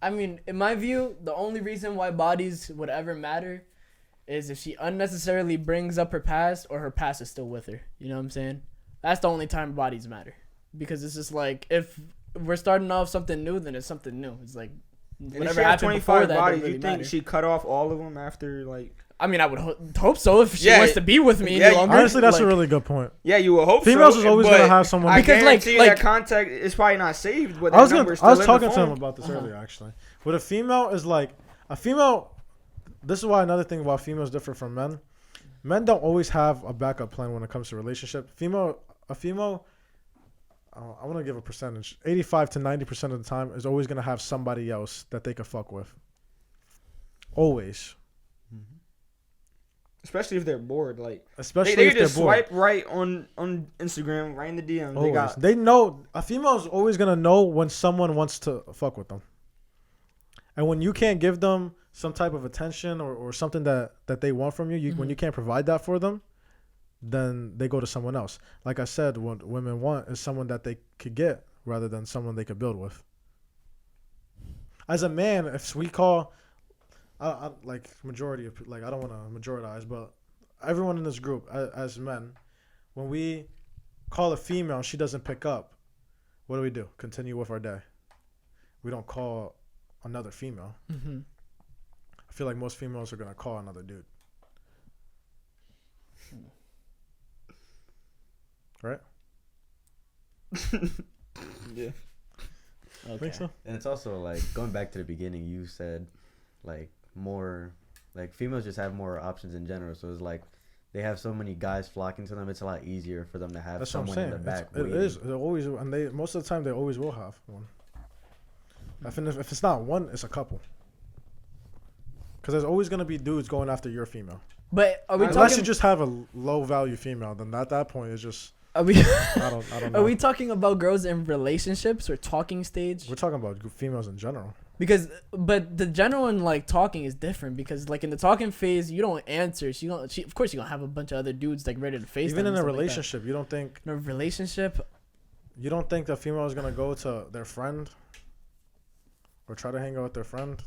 I mean, in my view, the only reason why bodies would ever matter is if she unnecessarily brings up her past or her past is still with her. You know what I'm saying? That's the only time bodies matter. Because it's just like, if we're starting off something new, then it's something new. It's like, whatever happened before that bodies, don't really you think matter. she cut off all of them after like? I mean, I would hope so if she wants to be with me any longer. Honestly, that's like, a really good point. Yeah, you would hope Females so. is always gonna have someone. I Because, guarantee like- you that contact is probably not saved. But I was to talking to him about this earlier actually. But a female is like a female. This is why another thing about females different from men. Men don't always have a backup plan when it comes to relationship. A female. I want to give a percentage. 85 to 90% of the time is always gonna have somebody else that they could fuck with. Always. Especially if they're bored, like Especially they if they're just bored. swipe right on Instagram, right in the DMs. Always. They know a female is always gonna know when someone wants to fuck with them, and when you can't give them some type of attention or something that they want from you, when you can't provide that for them, then they go to someone else. Like I said, what women want is someone that they could get rather than someone they could build with. As a man, if we call, I like majority of like I don't want to majoritize, but everyone in this group as men, when we call a female and she doesn't pick up, what do? Continue with our day. We don't call another female. I feel like most females are gonna call another dude. Right? Yeah. Okay. Think so? And it's also like going back to the beginning, you said like more like females just have more options in general. So it's like they have so many guys flocking to them. It's a lot easier for them to have That's what I'm someone in saying. the back. It waiting. is. It always, and they most of the time they always will have one. If it's not one, it's a couple. Because there's always gonna be dudes going after your female. But are we Unless talking? you just have a low value female, then at that point it's just Are we? I don't know. Are we talking about girls in relationships or talking stage? We're talking about females in general. But the general and like talking is different because like in the talking phase you don't answer. Of course you're gonna have a bunch of other dudes like ready to face. Even them in and a stuff like that. relationship, you don't think In a relationship, the female is gonna go to their friend or try to hang out with their friend.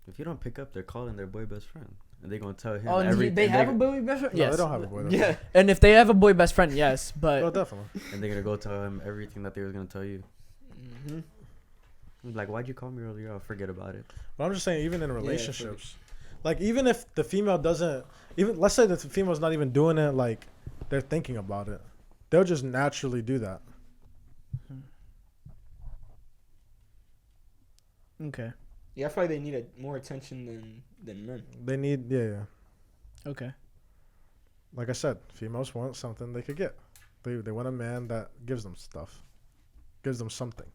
If you don't pick up, they're calling their boy best friend, and they're gonna tell him. oh, and everything. they have a boy best friend. No, Yes, they don't have a boy. Yeah. and if they have a boy best friend, yes, but Oh, definitely. And they're gonna go tell him everything that they was gonna tell you. Like, why'd you call me earlier? I'll forget about it. But I'm just saying, even in relationships, like even if the female doesn't, even let's say that the female's not even doing it, like they're thinking about it, they'll just naturally do that. okay, Yeah, I feel like they need more attention than men. They need, yeah. okay. Like I said, females want something they could get. They want a man that gives them stuff, gives them something.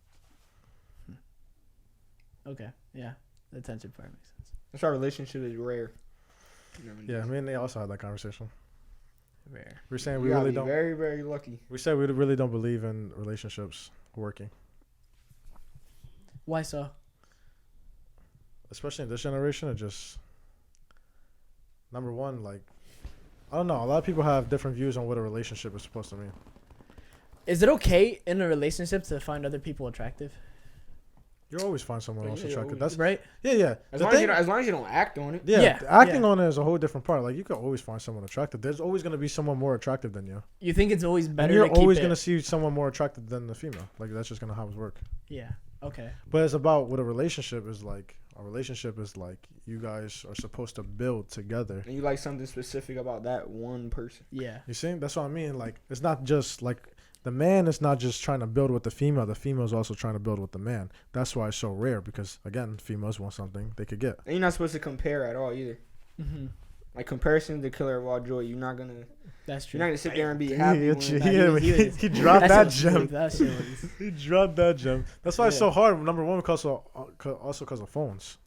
Okay, yeah, the attention part makes sense. That's why relationship is rare. Yeah, I mean they also had that conversation. Rare. We're saying You we gotta really be don't. very, very lucky. We said we really don't believe in relationships working, Why so? especially in this generation. It just number one, like I don't know. A lot of people have different views on what a relationship is supposed to mean. Is it okay in a relationship to find other people attractive? You'll always find someone Yeah, else you'll attractive. always- That's Right? yeah. As The long as, thing, as long as you don't act on it. yeah, Yeah, acting yeah. on it is a whole different part. Like you can always find someone attractive. There's always gonna be someone more attractive than you. You think it's always And better you're to keep always it. gonna see someone more attractive than the female. Like that's just gonna how it work. Yeah. Okay. But it's about what a relationship is like. A relationship is like you guys are supposed to build together. And you like something specific about that one person. Yeah. You see? That's what I mean. Like it's not just like the man is not just trying to build with the female. The female is also trying to build with the man. That's why it's so rare because again, females want something they could get. And you're not supposed to compare at all either. Mm-hmm. Like comparison is the killer of all joy. You're not gonna That's true. you're not gonna sit there and be happy. He, when, he dropped that gem. That shit was. He dropped that gem. That's why it's Yeah. so hard. Number one, because also because of phones.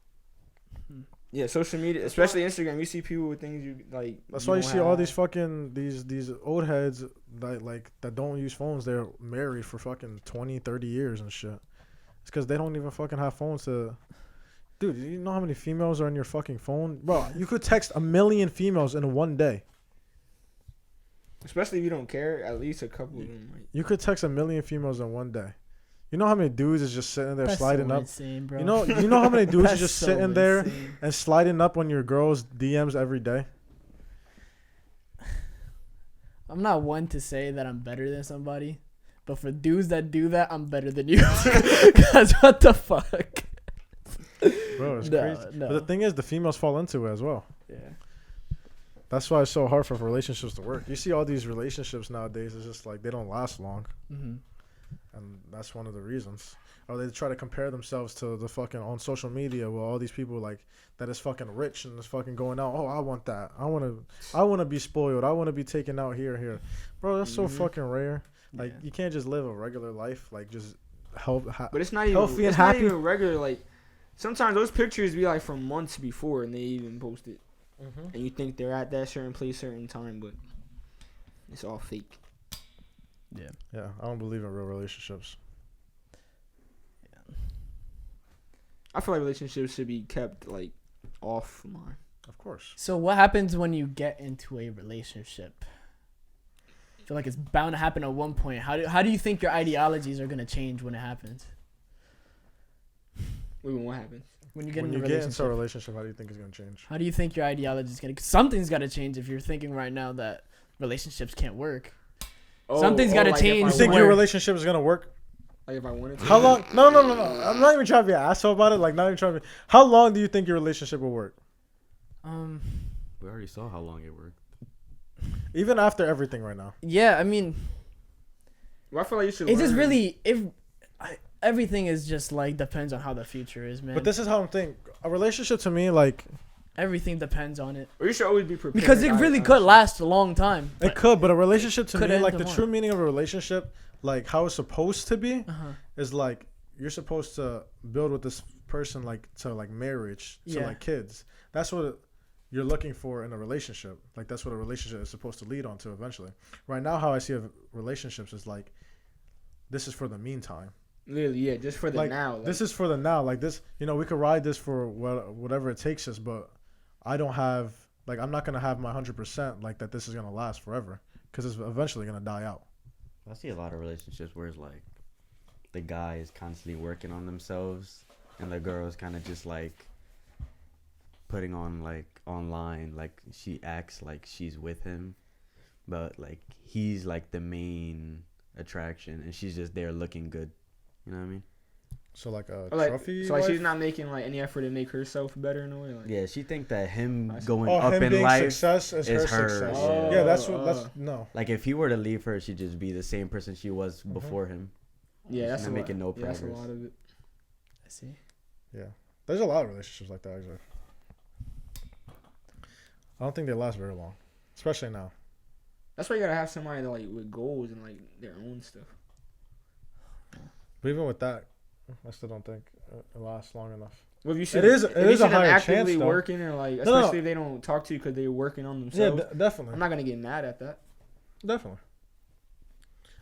yeah, social media, especially Instagram. You see people with things you like. That's why you don't see all have. these fucking these old heads that don't use phones. They're married for fucking 20, 30 years and shit. It's because they don't even fucking have phones to. Dude, you know how many females are in your fucking phone, bro? You could text 1 million females in one day. Especially if you don't care, at least a couple of them. Like, You could text 1 million females in one day. You know how many dudes is just sitting there That's sliding so up. insane, bro. You know how many dudes are That's just so sitting there insane. and sliding up on your girls' DMs every day. I'm not one to say that I'm better than somebody, but for dudes that do that, I'm better than you. Cause what the fuck? Bro, it's No, crazy. no. But the thing is, the females fall into it as well. Yeah. That's why it's so hard for relationships to work. You see all these relationships nowadays, it's just like they don't last long. Mm-hmm. And that's one of the reasons. Or they try to compare themselves to the fucking on social media with all these people like that is fucking rich and is fucking going out. Oh, I want that. I want to be spoiled. I want to be taken out here. Bro, that's so Mhm. fucking rare. Like Yeah. you can't just live a regular life. Like just help. but it's not even. Healthy and It's not happy. even regular. Like sometimes those pictures be like from months before, and they even post it, and you think they're at that certain place, certain time, but it's all fake. Yeah, I don't believe in real relationships. I feel like relationships should be kept like offline. Of course. So what happens when you get into a relationship? I feel like it's bound to happen at one point. How do you think your ideologies are gonna change when it happens? Wait, what happens? When you get When in a you get relationship, into a relationship, how do you think it's gonna change? how do you think your ideology is gonna? Cause something's gotta change if you're thinking right now that relationships can't work. Something's gotta like change. You If I think wanted, your relationship is gonna work? like if I wanted to. How long? No. I'm not even trying to be an asshole about it. Like, not even trying to be. How long do you think your relationship will work? We already saw how long it worked. Even after everything right now. Yeah, I mean, Well, I feel like you should. it's just learn. really everything is just like depends on how the future is, man. But this is how I'm thinking. A relationship to me, like, Everything depends on it Or you should always be prepared. because it really could last a long time. it could, but a relationship to could me, end like, the tomorrow. true meaning of a relationship, like, how it's supposed to be, Uh-huh. is like, you're supposed to build with this person, like, to, like, marriage, to, Yeah. like, kids. That's what you're looking for in a relationship. Like, that's what a relationship is supposed to lead on to eventually. Right now, how I see relationships is like, this is for the meantime. Literally, yeah, just for the Like, now. Like, This is for the now. Like this, we could ride this for whatever it takes us, but I don't have, like, I'm not going to have my 100% like that this is going to last forever because it's eventually going to die out. I see a lot of relationships where it's like the guy is constantly working on themselves and the girl is kind of just like putting on like online, like she acts like she's with him, but like he's like the main attraction and she's just there looking good. You know what I mean? So like a or like, trophy so like she's wife? not making like any effort to make herself better in a way. Like, Yeah, she think that him I see. going Oh, up him in being life. success is is her her, success. yeah. Yeah, that's what, Oh, that's, no. Like if he were to leave her, she'd just be the same person she was before him. yeah, She's that's not a making lot. no Yeah, that's a progress. lot of it. I see. There's a lot of relationships like that, actually. I don't think they last very long, especially now. That's why you gotta have somebody that, like with goals and like their own stuff. But even with that, I still don't think it lasts long enough. Well, if you see, It is if a you see them higher actively chance, though. working and like, no. especially if they don't talk to you because they're working on themselves. Yeah, definitely. I'm not gonna get mad at that. Definitely.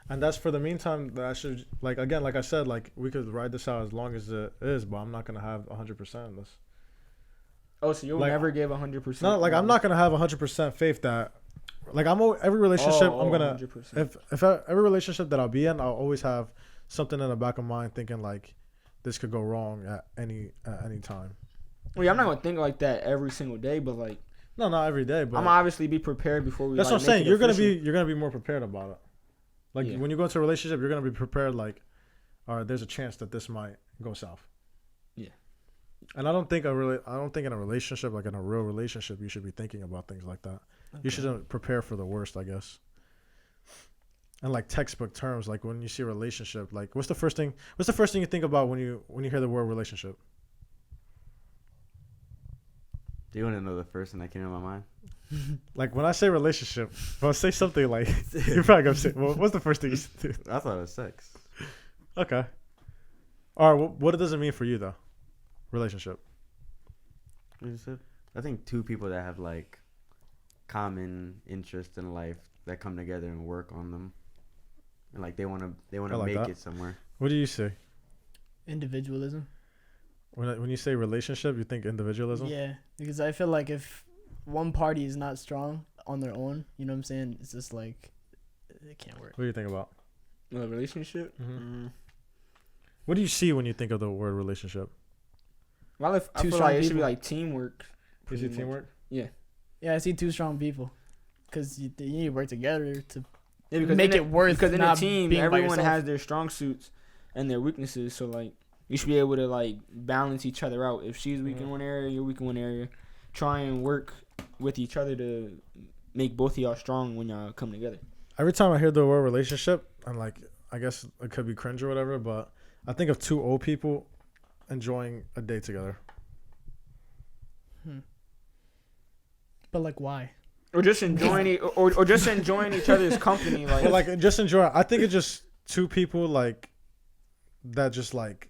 And that's for the meantime that I should, like, again, like I said, like, we could ride this out as long as it is, but I'm not going to have 100% in this. Oh, so you'll Like, never give 100%? No, like, I'm not going to have 100% faith that, like, every relationship, I'm going to, 100%. every relationship that I'll be in, I'll always have something in the back of mind thinking, like, this could go wrong at any time. Well, yeah, I'm not gonna think like that every single day, but like No, not every day, but I'm gonna obviously be prepared before we. that's like, what I'm make saying. it You're gonna be more prepared about it. Like Yeah. when you go into a relationship, you're gonna be prepared. Like, all right, there's a chance that this might go south. Yeah. And I don't think in a relationship, like in a real relationship, you should be thinking about things like that. You shouldn't prepare for the worst, I guess. And like textbook terms, like when you see a relationship, like what's the first thing you think about when you hear the word relationship? Do you want to know the first thing that came to my mind? Like when I say relationship, if I say something like you're probably gonna say, well, what's the first thing you do? I thought it was sex. Okay. All right. What does it mean for you though? Relationship. What you said? I think two people that have like common interests in life that come together and work on them, and like they want to I like make that. it somewhere. What do you say? Individualism. When you say relationship, you think individualism? Yeah, because I feel like if one party is not strong on their own, you know what I'm saying? It's just like it can't work. What do you think about? a relationship. Mhm. What do you see when you think of the word relationship? Well, I Two feel strong like it should be people. like teamwork. Is pretty it much. teamwork? Yeah, I see two strong people, because you need to work together to Yeah, make in it worth because in a not team, being by everyone yourself. has their strong suits and their weaknesses. So like, you should be able to like balance each other out. If she's weak in one area, you're weak in one area. Try and work with each other to make both of y'all strong when y'all come together. Every time I hear the word relationship, I'm like, I guess it could be cringe or whatever, but I think of two old people enjoying a day together. But like, why? Or just enjoying it, or just enjoying each other's company. Like, But like, just enjoy it. I think it's just two people like that, just like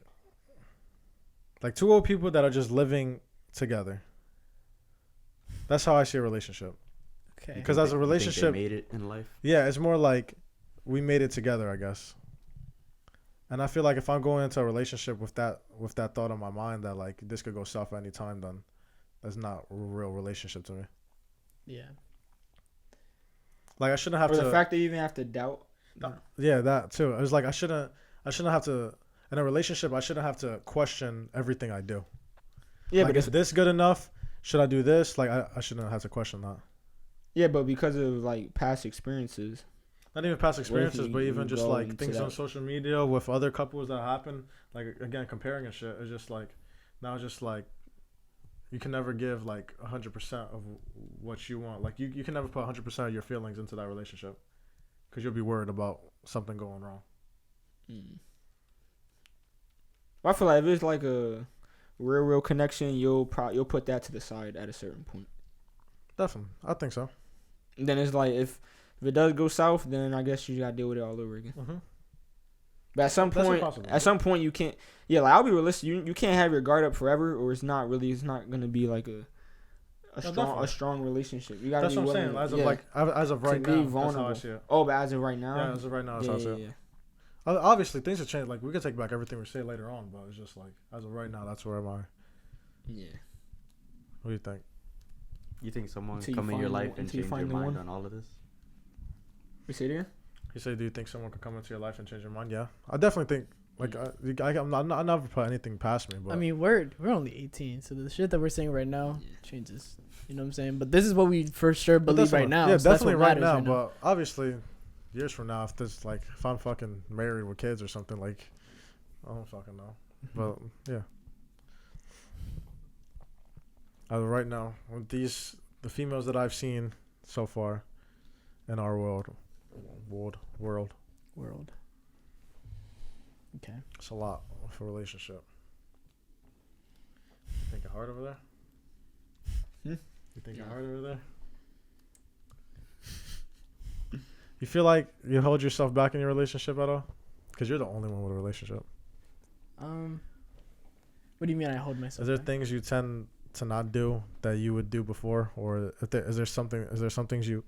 two old people that are just living together. That's how I see a relationship. Okay. Because as a You think relationship, they made it in life. yeah, it's more like we made it together, I guess. And I feel like if I'm going into a relationship with that thought in my mind that like this could go south at any time, then that's not a real relationship to me. Yeah. Like I shouldn't have or to. the fact that you even have to doubt. Yeah, that too. It was like I shouldn't have to. In a relationship, I shouldn't have to question everything I do. Yeah, like, but is this good enough? Should I do this? Like I shouldn't have to question that. yeah, but because of like past experiences. Not even past experiences, you- but even you just go like into things that. on social media with other couples that happen. Like again, comparing and shit. It's just like now, it's just like you can never give like 100% of what you want. Like you can never put 100% of your feelings into that relationship because you'll be worried about something going wrong. Well, I feel like if it's like a real connection, you'll put that to the side at a certain point. Definitely, I think so. And then it's like if it does go south, then I guess you gotta deal with it all over again. Mm-hmm. But at some point you can't. Yeah, like I'll be realistic. You can't have your guard up forever, or it's not gonna be like a strong relationship. You gotta That's be what I'm willing. saying. As of right to now, be that's how I vulnerable. see it. Oh, but as of right now, Yeah, as of right now, that's how I see it. yeah. Obviously, things have changed. Like we could take back everything we say later on, but it's just like as of right now, that's where am I? Yeah. What do you think? You think someone Until you come in your find the- life and until you change your find the mind one. on all of this? We say it again? You say, do you think someone could come into your life and change your mind? Yeah, I definitely think. Like I never put anything past me, but I mean, we're only 18, so the shit that we're saying right now changes. You know what I'm saying? But this is what we for sure but believe that's right what- now. Yeah, so that's definitely what right matters now. But obviously, years from now, if I'm fucking married with kids or something, like I don't fucking know. But yeah, as of right now, with the females that I've seen so far in our world. World. Okay. It's a lot for a relationship. You thinking hard over there? You thinking hard over there? You feel like you hold yourself back in your relationship at all? Because you're the only one with a relationship. What do you mean I hold myself? Is there back? things you tend to not do that you would do before, or is there some things you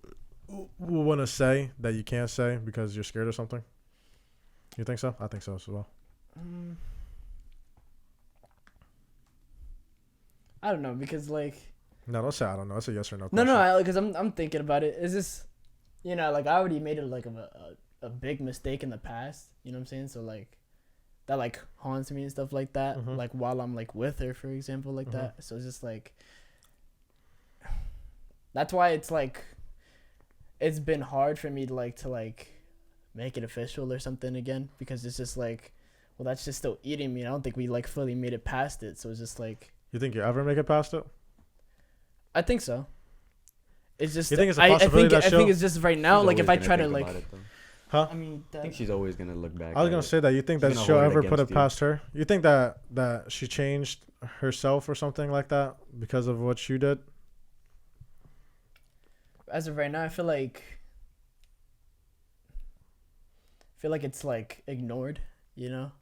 want to say that you can't say because you're scared of something? You think so? I think so as well. I don't know, because like No, don't say I don't know. That's a yes or no. no, question. because I'm thinking about it. Is this, like I already made it like a big mistake in the past. You know what I'm saying? So like, that like haunts me and stuff like that. Mhm. Like while I'm like with her, for example, like Mhm. that. So it's just like that's why it's like it's been hard for me to like make it official or something again, because it's just like, well, that's just still eating me. I don't think we like fully made it past it. So it's just like, You think you ever make it past it? I think so. It's just You think it's a I possibility think that I think she'll- it's just right now. She's Like if always I try gonna to think like, about it, though. Huh? I mean, I think she's always gonna look back. I was at gonna it. say that. You think that gonna she'll hold it ever put it against you. past her? You think that she changed herself or something like that because of what you did? as of right now, I feel like it's like ignored, you know,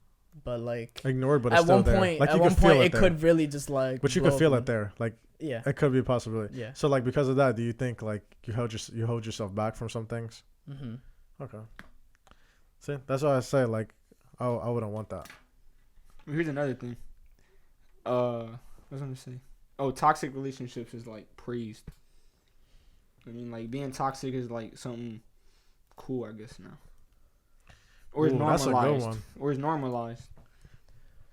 but like Ignored, but it's at still one there. point, Like at you one could feel point, it it there. could really just like. But you blow could feel up it there. Like Yeah, it could be a possibility. yeah. So like because of that, do you think like you hold yourself back from some things? Mm-hmm. Okay. See, that's why I say like, I wouldn't want that. Here's another thing. What was I gonna say? Oh, toxic relationships is like praised. I mean, like being toxic is like something cool, I guess now. Or is Ooh, that's a good normalized. one. Or is normalized.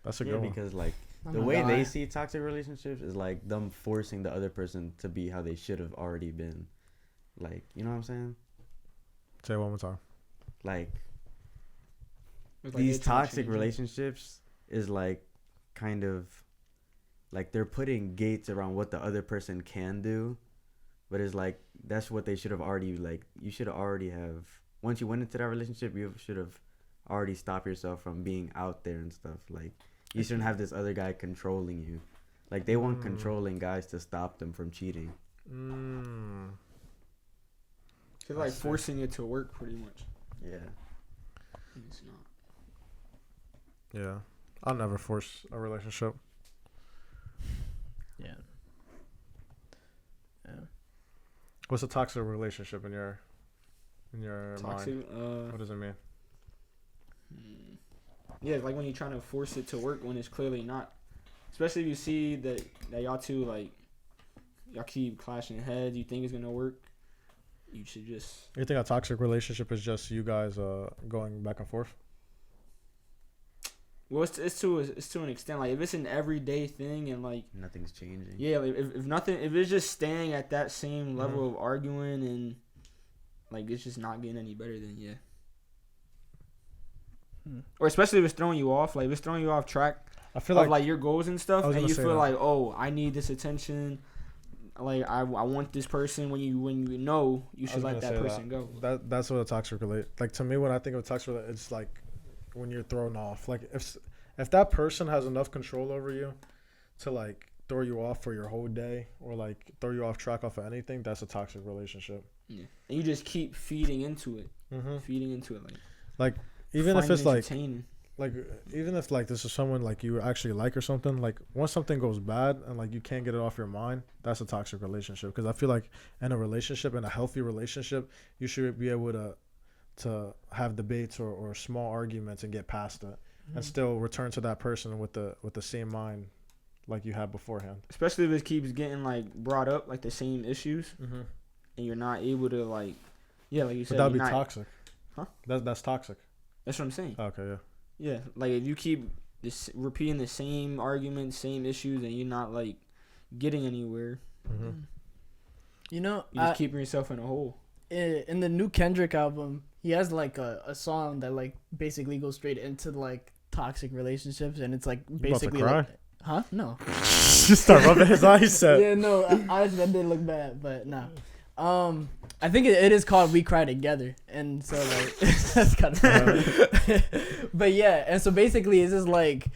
That's a Yeah, good one. because like I'm the a way guy. they see toxic relationships is like them forcing the other person to be how they should have already been. Like, you know what I'm saying? Say it one more time. Like It's like these they're trying to toxic change you. relationships is like kind of like they're putting gates around what the other person can do, but it's like that's what they should have already like. You should already have once you went into that relationship, you should have already stopped yourself from being out there and stuff. Like you shouldn't have this other guy controlling you. Like they want controlling guys to stop them from cheating. Mm. It's like forcing it to work pretty much. Yeah. And it's not. Yeah. I'll never force a relationship. Yeah. Yeah. What's a toxic relationship in your Toxic. mind? What does it mean? Yeah, it's like when you're trying to force it to work when it's clearly not. Especially if you see that y'all two like y'all keep clashing heads, you think it's gonna work. You should just. You think a toxic relationship is just you guys going back and forth? Well, it's to an extent. Like if it's an everyday thing and like Nothing's changing. yeah, like if it's just staying at that same level of arguing and like it's just not getting any better, then yeah. Or especially if it's throwing you off, like if it's throwing you off track I feel of like like your goals and stuff, I was and gonna you say feel that. like, oh, I need this attention, like I want this person. When you know you I should was let gonna that say person go. that's what a toxic relate. Like to me, when I think of toxic, it's like when you're thrown off. Like if that person has enough control over you to like throw you off for your whole day or like throw you off track off of anything, that's a toxic relationship. Yeah, and you just keep feeding into it, Mm-hmm. Like even if finding it's like entertaining. even if like this is someone like you actually like or something, like once something goes bad and like you can't get it off your mind, that's a toxic relationship. Because I feel like in a relationship, in a healthy relationship, you should be able to have debates or small arguments and get past it and still return to that person with the same mind like you had beforehand. Especially if it keeps getting like brought up, like the same issues, and you're not able to like, yeah, like you But said, that'd be you're not- toxic. Huh? That's toxic. That's what I'm saying. Okay, yeah. Yeah, like if you keep repeating the same arguments, same issues, and you're not like getting anywhere, You know, you're just keeping yourself in a hole. in the new Kendrick album, he has like a song that like basically goes straight into like toxic relationships, and it's like about to basically cry? like, huh? No. Just start rubbing his eyes. Yeah, no. Honestly, that did look bad, but nah. I think it is called "We Cry Together," and so like that's kind of. But yeah, and so basically, it's just like.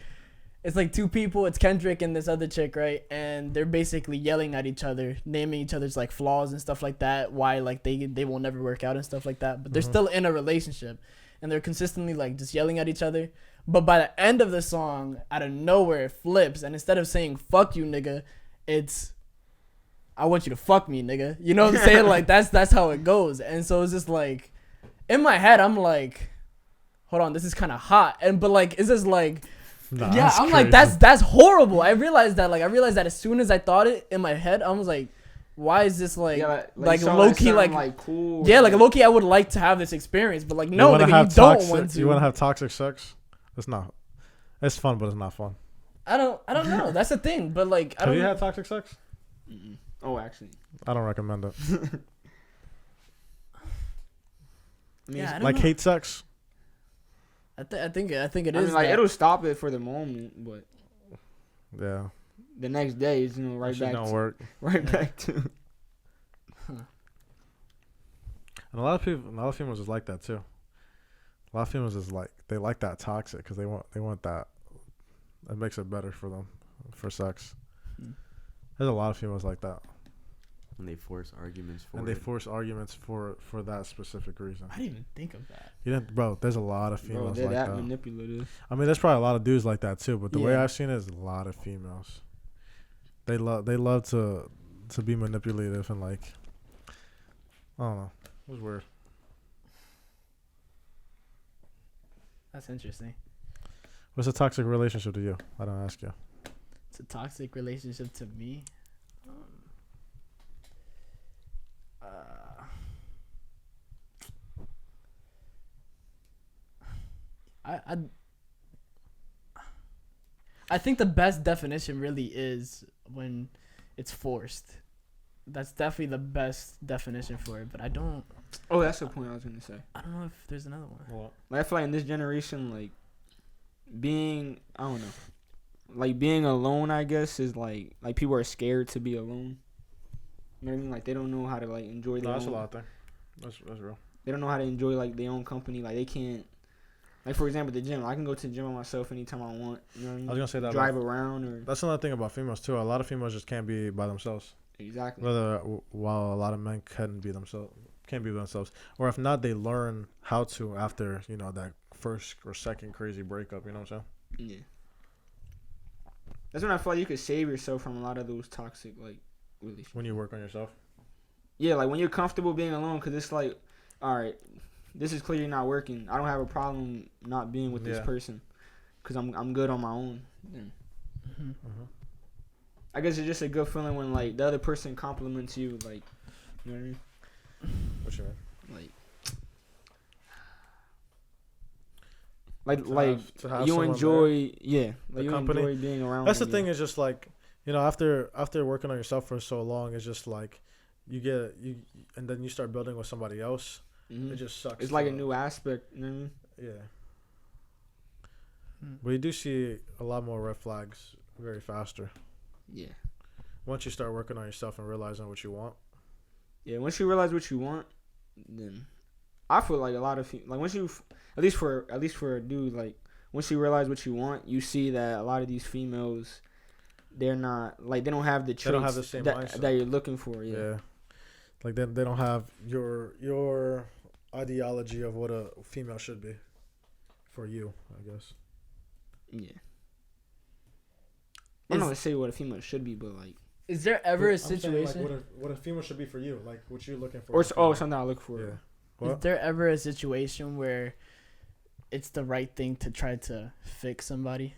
It's like two people. It's Kendrick and this other chick, right? And they're basically yelling at each other, naming each other's like flaws and stuff like that. Why like they will never work out and stuff like that. But they're still in a relationship, and they're consistently like just yelling at each other. But by the end of the song, out of nowhere, it flips, and instead of saying "fuck you, nigga," it's "I want you to fuck me, nigga." You know what I'm saying? Like that's how it goes. And so it's just like in my head, I'm like, hold on, this is kind of hot, but like it's just like. Nah, Yeah, I'm like that's horrible. I realized that as soon as I thought it in my head, I was like, why is this like like so low key something, like cool. yeah, like low key I would like to have this experience, but like no, wanna nigga, have you don't toxic, want to. You want to have toxic sex? That's not. It's fun, but it's not fun. I don't know. That's the thing. But like, I Have don't. you had toxic sex? Mm-mm. Oh, actually, I don't recommend it. I mean, Yeah, I don't Like know. hate sex. I think it I is. mean, like that. it'll stop it for the moment, but Yeah. the next day is That right shit back don't to work. right back to. And a lot of females is like that too. A lot of females is like they like that toxic because they want that. It makes it better for them, for sex. Hmm. There's a lot of females like that, And they force arguments for and it. they force arguments for that specific reason. I didn't even think of that. You didn't, bro. There's a lot of Bro, females they're like that that. manipulative. I mean, there's probably a lot of dudes like that too, but the way Yeah. I've seen it is a lot of females. They love to be manipulative and like, I don't know. It was weird. That's interesting. What's a toxic relationship to you? I don't ask you. It's a toxic relationship to me. I think the best definition really is when it's forced. That's definitely the best definition for it. But I don't Oh, that's the point I was gonna say. know if there's another one. Like I feel like in this generation, like being I don't know, like being alone. I guess is like people are scared to be alone. You know what I mean? Like they don't know how to like enjoy their No, that's a own. lot there. That's real. They don't know how to enjoy like their own company. Like they can't. Like for example, the gym. I can go to the gym by myself anytime I want. You know what I mean? I was gonna say that. Drive around or That's another thing about females too. A lot of females just can't be by themselves. exactly. While a lot of men can't be themselves, or if not, they learn how to after that first or second crazy breakup. You know what I'm saying? Yeah. That's when I feel like you could save yourself from a lot of those toxic like relationships. When you work on yourself. Yeah, like when you're comfortable being alone, because it's like, all right, this is clearly not working. I don't have a problem not being with this Yeah. person, because I'm good on my own. Then I guess it's just a good feeling when like the other person compliments you, like, you know what I mean? What you mean? To have you someone enjoy, The like you company. enjoy being around. That's the them, thing. yeah. Is just like after working on yourself for so long, it's just like you and then you start building with somebody else. Mhm. It just sucks. It's like a new aspect. You know what I mean? Yeah. But you do see a lot more red flags very faster Yeah. once you start working on yourself and realizing what you want. Yeah, once you realize what you want, then I feel like a lot of like once you, at least for a dude, like once you realize what you want, you see that a lot of these females, they're not like they don't have the traits They don't have the same mindset. that you're looking for. Yeah. Yeah. Like they don't have your ideology of what a female should be for you, I guess. Yeah. I don't know to say what a female should be, but like, Is there ever a I'm saying, situation? like, what a female should be for you, like what you're looking for. or in a female. something I look for. Yeah. Is What? there ever a situation where it's the right thing to try to fix somebody?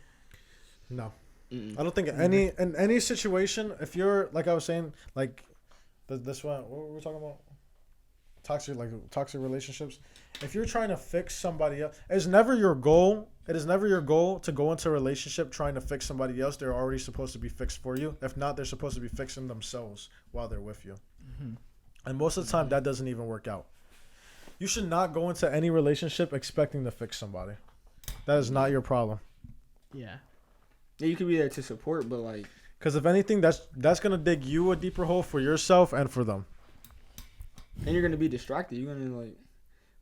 No. Mm-mm. I don't think in any situation, if you're like I was saying, like this one, what were we talking about? Toxic relationships. If you're trying to fix somebody else, it's never your goal. It is never your goal to go into a relationship trying to fix somebody else. They're already supposed to be fixed for you. If not, they're supposed to be fixing themselves while they're with you. And most of the time, that doesn't even work out. You should not go into any relationship expecting to fix somebody. That is not your problem. Yeah. Yeah, you could be there to support, but like, Because if anything, that's gonna dig you a deeper hole for yourself and for them. and you're gonna be distracted. You're gonna like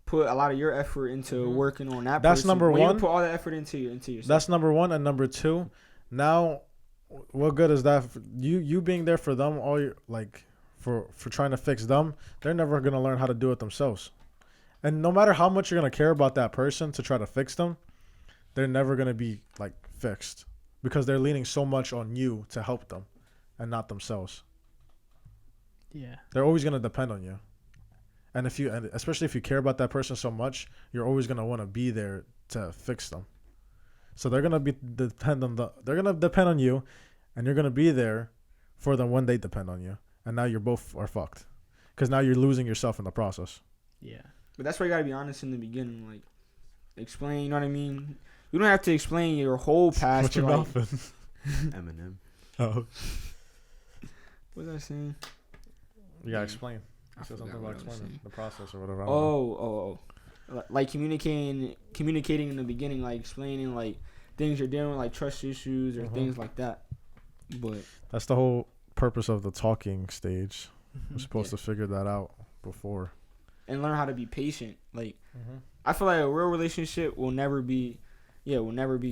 put a lot of your effort into working on that. That's person. number When one. You put all that effort into yourself. That's number one. And number two, now, what good is that? You being there for them, all your like for trying to fix them, they're never gonna learn how to do it themselves. And no matter how much you're gonna care about that person to try to fix them, they're never gonna be like fixed because they're leaning so much on you to help them, and not themselves. Yeah. They're always gonna depend on you. And especially if you care about that person so much, you're always gonna want to be there to fix them. So they're gonna depend on you, and you're gonna be there for them when they depend on you. And now you're both are fucked, because now you're losing yourself in the process. Yeah. But that's why you gotta be honest in the beginning. Like, explain. You know what I mean? You don't have to explain your whole past. What to, you like, mouthing? Eminem. Oh, what was I saying? you gotta explain. I You said forgot something what about I was explaining saying. the process or whatever. I don't know. Oh. Like communicating in the beginning, like explaining like things you're dealing with, like trust issues or things like that. But That's the whole purpose of the talking stage. We're supposed Yeah. to figure that out before. and learn how to be patient. Like I feel like a real relationship will never be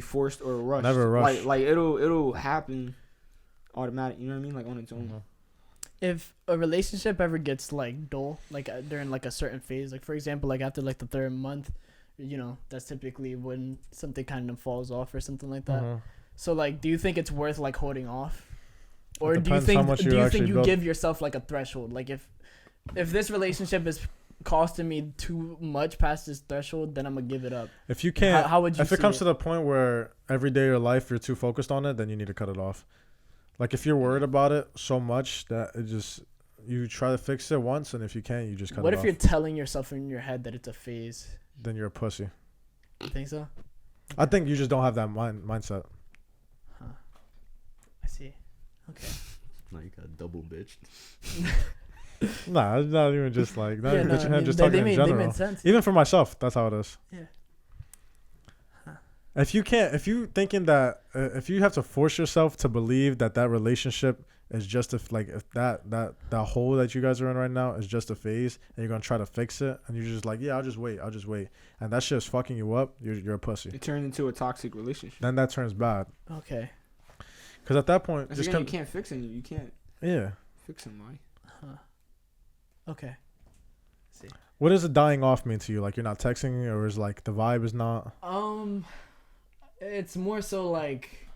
forced or rushed. Never rushed. Like it'll happen automatic. You know what I mean? Like on its own. If a relationship ever gets like dull, like during like a certain phase, like for example, like after like the third month, you know, that's typically when something kind of falls off or something like that. So like, do you think it's worth like holding off, or do you depends how think much you do you actually think you build. give yourself like a threshold? Like if this relationship is costing me too much past this threshold, then I'm gonna give it up. If you can't, How would you? if it see comes to the point where every day of your life you're too focused on it, then you need to cut it off. Like if you're worried about it so much that it just you try to fix it once, and if you can't, you just cut What it if off. you're telling yourself in your head that it's a phase? Then you're a pussy. You think so? I think you just don't have that mindset. Huh. I see. Okay. No, you got double bitch. Nah, it's not even just like not even no, bitching I head, mean, just they talking in made general. sense. Even for myself, that's how it is. Yeah. Huh. If you thinking that if you have to force yourself to believe that relationship is just if that hole that you guys are in right now is just a phase, and you're gonna try to fix it, and you're just like, yeah, I'll just wait, and that shit's fucking you up, you're a pussy. It turns into a toxic relationship. Then that turns bad. Okay. Because at that point, That's just again, you can't fix it. You can't yeah. fix somebody. Huh. Okay. See. What does a dying off mean to you? Like you're not texting, or is like the vibe is not? It's more so like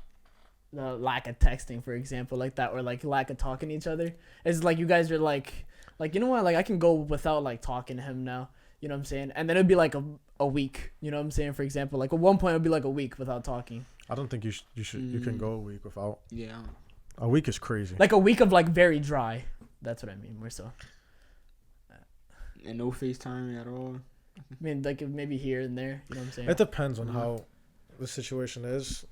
the lack of texting, for example, like that, or like lack of talking to each other. It's like you guys are like you know what, like I can go without like talking to him now. You know what I'm saying? And then it'd be like a week. You know what I'm saying? For example, like at one point it'd be like a week without talking. I don't think you can go a week without. Yeah. A week is crazy. Like a week of like very dry. That's what I mean. More so. And no FaceTime at all. I mean, like maybe here and there. You know what I'm saying? It depends on how the situation is.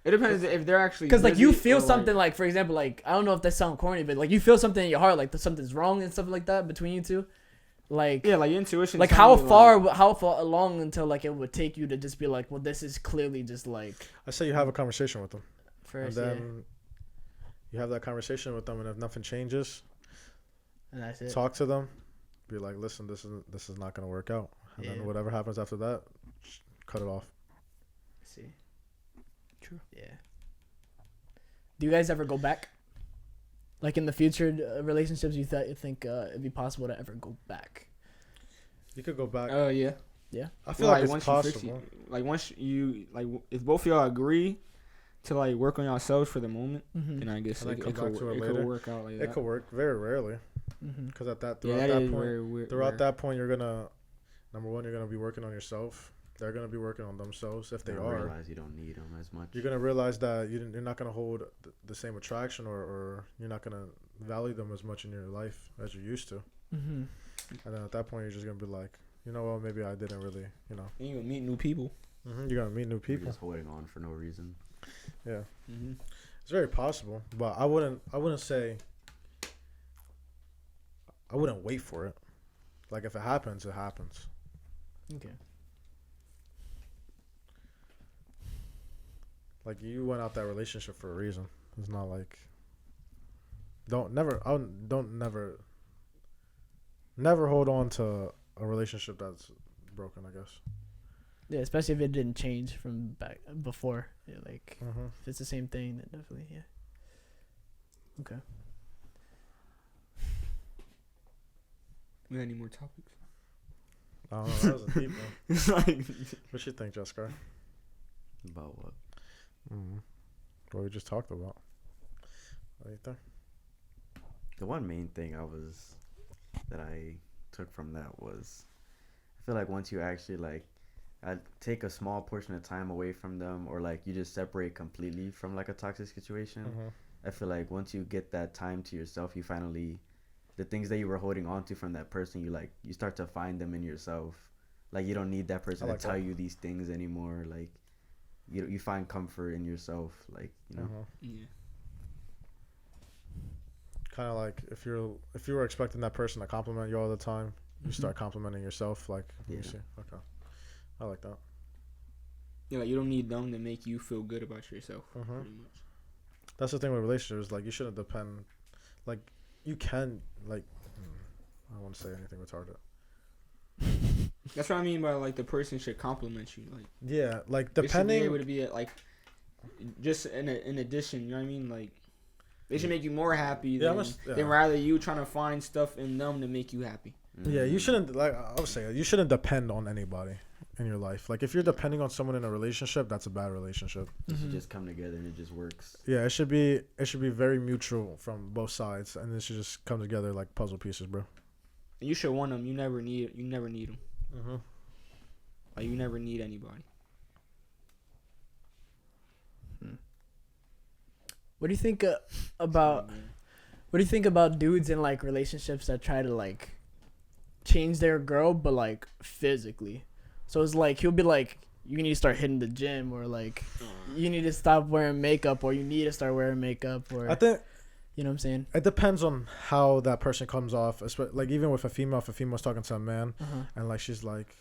It depends if they're actually Because like you busy feel or, something like, for example, like I don't know if that sounds corny, but like you feel something in your heart, like something's wrong and stuff like that between you two. Like yeah, like intuition. like how far along until like it would take you to just be like, well, this is clearly just like I say you have a conversation with them, first, and then you have that conversation with them, and if nothing changes, and that's it. talk to them, be like, listen, this is not gonna work out, and Yeah. then whatever happens after that, cut it off. See, true. Yeah. Do you guys ever go back? Like in the future relationships, you think it'd be possible to ever go back? You could go back. Yeah. I feel like it's once you fix possible. it, like once you like if both of y'all agree to like work on yourselves for the moment, Mm-hmm. then I guess And then it come back to it could later. work out like It that. could work very rarely, Mm-hmm. because Yeah, throughout that that is point, very weird. throughout that point, you're gonna number one, you're gonna be working on yourself. They're gonna be working on themselves if they You are. realize you don't need them as much. You're gonna realize that you're not gonna hold the same attraction, or you're not gonna value them as much in your life as you used to. Mm-hmm. And then at that point, you're just gonna be like, you know what, maybe I didn't really, you know. And you gonna meet new people. You're gonna meet new You're people. just holding on for no reason. Yeah, Mm-hmm. it's very possible, but I wouldn't say. I wouldn't wait for it. Like if it happens, it happens. Okay. Like you went out that relationship for a reason. It's not like never hold on to a relationship that's broken, I guess. Yeah, especially if it didn't change from back before. Yeah, like Mm-hmm. if it's the same thing, then definitely, yeah. Okay. We got any more topics? I don't know. That was a deep one. It's like What you think, Jessica? About what? What we just talked about. What do you think? The one main thing that I took from that was, I feel like once you actually like, I take a small portion of time away from them, or like you just separate completely from like a toxic situation. I feel like once you get that time to yourself, you finally, the things that you were holding on to from that person, you start to find them in yourself. Like you don't need that person I like to tell that. you these things anymore. Like you find comfort in yourself, like, you know. Yeah. Kind of like if you were expecting that person to compliment you all the time, you start complimenting yourself. Like, let me see. Okay, I like that. Yeah, like you don't need them to make you feel good about yourself. Pretty much. That's the thing with relationships. Like, you shouldn't depend. Like, you can like. I don't want to say anything retarded. That's what I mean by like the person should compliment you. Like, yeah, like they should depending. be able to be like, just in addition. You know what I mean? Like, they should make you more happy than rather you trying to find stuff in them to make you happy. Yeah, you shouldn't, like I would say, you shouldn't depend on anybody in your life. Like, if you're depending on someone in a relationship, that's a bad relationship. It should just come together and it just works. Yeah, it should be very mutual from both sides, and it should just come together like puzzle pieces, bro. And you should want them. You never need them. Like, you never need anybody. What do you think about? What do you think about dudes in like relationships that try to like change their girl, but like physically? So it's like he'll be like, you need to start hitting the gym, or like you need to stop wearing makeup, or you need to start wearing makeup, or I think, you know what I'm saying? it depends on how that person comes off. Like, even with a female, if a female's talking to a man, and like she's like,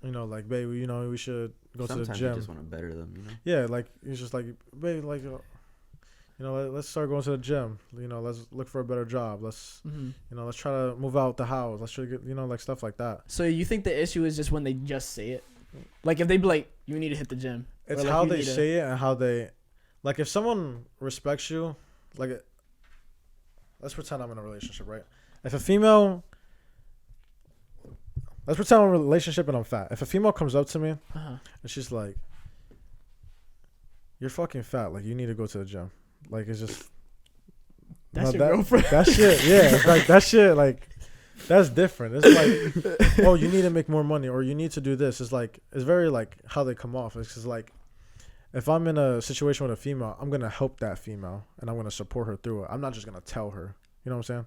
you know, like, babe, you know, we should go to the Sometimes gym. you just want to better them, you know. Yeah, like, he's just like, babe, like, you know, let's start going to the gym. You know, let's look for a better job. Let's, you know, let's try to move out the house. Let's try to get, you know, like, stuff like that. So you think the issue is just when they just say it? Like, if they be like, you need to hit the gym. It's or like, how you they need to- say it and how they, like, if someone respects you, like, let's pretend I'm in a relationship, right? If a female, let's pretend I'm in a relationship and I'm fat. If a female comes up to me and she's like, you're fucking fat. Like, you need to go to the gym. Like, it's just. That's your girlfriend. That shit, yeah. It's like, that shit, like, that's different. It's like, oh, you need to make more money, or you need to do this. It's like, it's very, like, how they come off. It's just like, if I'm in a situation with a female, I'm going to help that female, and I'm going to support her through it. I'm not just going to tell her. You know what I'm saying?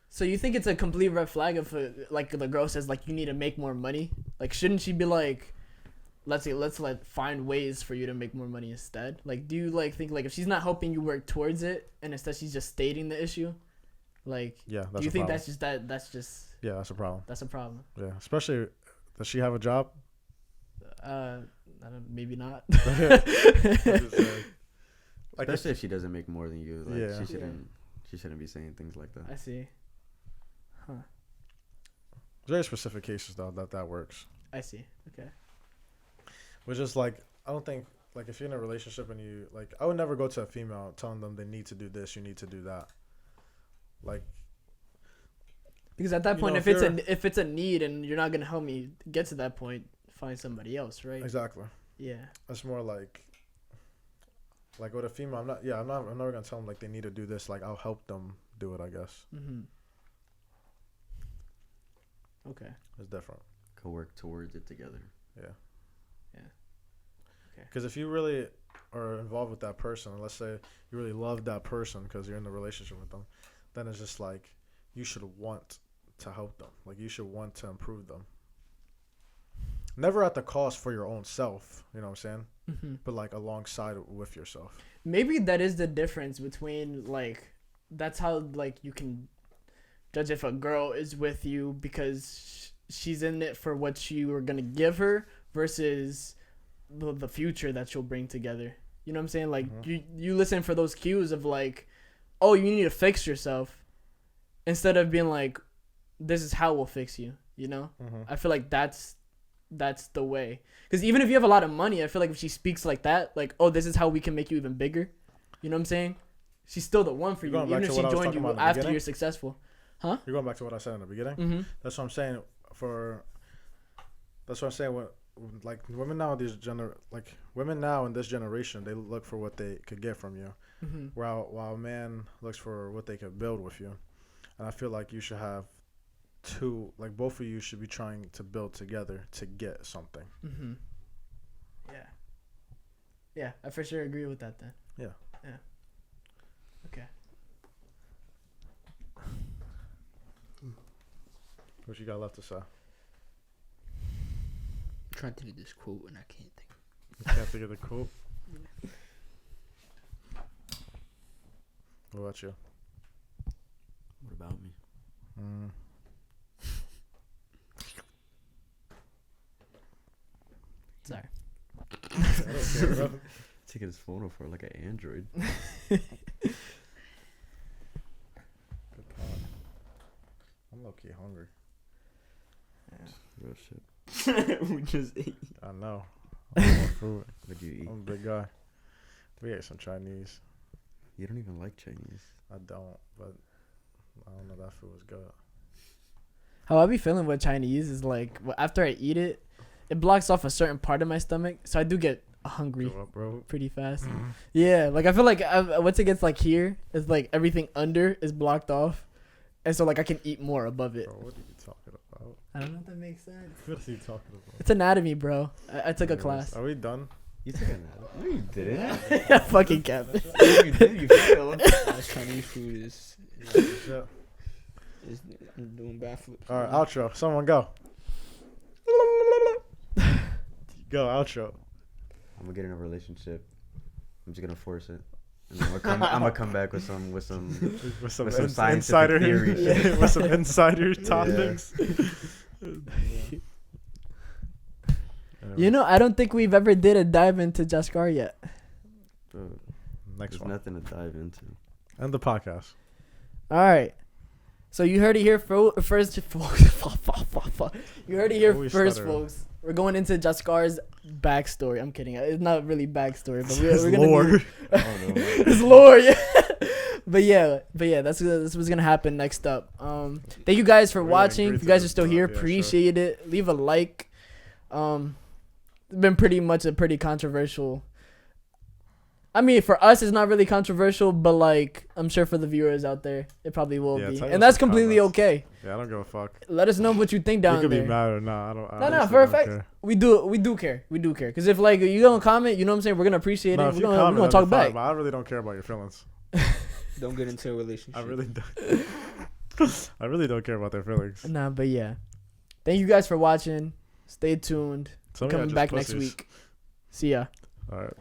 So you think it's a complete red flag if, like, the girl says, like, you need to make more money? Like, shouldn't she be like, let's like find ways for you to make more money instead? Like, do you like think like if she's not helping you work towards it, and instead she's just stating the issue, like, yeah, that's do you think problem. that's just Yeah, that's a problem. That's a problem. Yeah, especially, does she have a job? I don't, maybe not. Like, especially if she doesn't make more than you. Like, Yeah. she shouldn't be saying things like that. I see. very specific cases though that works. I see. Okay. Which is like, I don't think, like, if you're in a relationship and you, like, I would never go to a female telling them they need to do this, you need to do that. Like, because at that You point, know, if it's a need and you're not gonna help me get to that point, find somebody else, right? exactly. Yeah. It's more like with a female, I'm never gonna tell them like they need to do this. Like, I'll help them do it, I guess. Okay. It's different. Go work towards it together. Yeah. Okay. Because if you really are involved with that person, and let's say you really love that person because you're in a relationship with them, then it's just like you should want to help them. Like, you should want to improve them. Never at the cost for your own self, you know what I'm saying? But like alongside with yourself. Maybe that is the difference between, like, that's how, like, you can judge if a girl is with you because she's in it for what you are gonna give her versus the future that you'll bring together. You know what I'm saying? Like, you listen for those cues of like, oh, you need to fix yourself, instead of being like, this is how we'll fix you. You know? I feel like that's the way. Because even if you have a lot of money, I feel like if she speaks like that, like, oh, this is how we can make you even bigger. You know what I'm saying? She's still the one for you, even if she joined you after you're successful. Huh? You're going back to what I said in the beginning. That's what I'm saying. That's what I'm saying. When, like, women now in this generation, they look for what they could get from you, while a man looks for what they could build with you. And I feel like you should have two, like, both of you should be trying to build together to get something. Yeah, I for sure agree with that then. Yeah. Okay. What you got left to say? I'm trying to think of this quote and I can't think. I can't think of the quote. What about you? What about me? Sorry. I don't care, bro. Taking his phone off for like an Android. Good pod. I'm low key hungry. Real shit. We just ate. I know. I want more food. What'd you eat? I'm a big guy. We ate some Chinese. You don't even like Chinese. I don't, but I don't know. That food was good. How I be feeling with Chinese is like after I eat it, it blocks off a certain part of my stomach, so I do get hungry Go up, bro. pretty fast. Yeah, like I feel like once it gets like here, it's like everything under is blocked off, and so like I can eat more above it. Bro, what are you talking about? I don't know if that makes sense. What are you talking about? It's anatomy, bro. I took a Anyways, class. Are we done? You took a nap. No, you didn't. Fucking cap. You did. You failed. Chinese food is I'm doing backflips. All right, outro. Someone go. Go, outro. I'm gonna get in a relationship. I'm just gonna force it. And then I'm gonna come back with some With some, with some ins- scientific insider theory shit. with some insider topics. You know, I don't think we've ever did a dive into Jaskar yet. Bro, Next there's one. nothing to dive into. End the podcast. All right. So you heard it here first. You heard it here Always first, stuttering. folks. We're going into Jaskar's backstory. I'm kidding. It's not really backstory, but His we're gonna lore. do Oh no. his lore. Yeah. But yeah, that's what's gonna happen next up. Thank you guys for We're watching. gonna If you guys agree are to still this, here, yeah, sure. appreciate it. Leave a like. It's been pretty much a pretty controversial. I mean, for us, it's not really controversial, but like I'm sure for the viewers out there, it probably will Yeah, be, tell us and that's in the completely comments. okay. Yeah, I don't give a fuck. Let us know what you think You down could there. be mad or not. I don't. I No, honestly for a don't fact, care. we do care. We do care. Because if like you don't comment, you know what I'm saying, we're gonna appreciate No, it. if We're you gonna comment, talk that'd be fine, back. but I really don't care about your feelings. Don't get into a relationship. I really don't. I really don't care about their feelings. Nah, but yeah. Thank you guys for watching. Stay tuned. Some of y'all Coming just back next pussies. week. See ya. All right.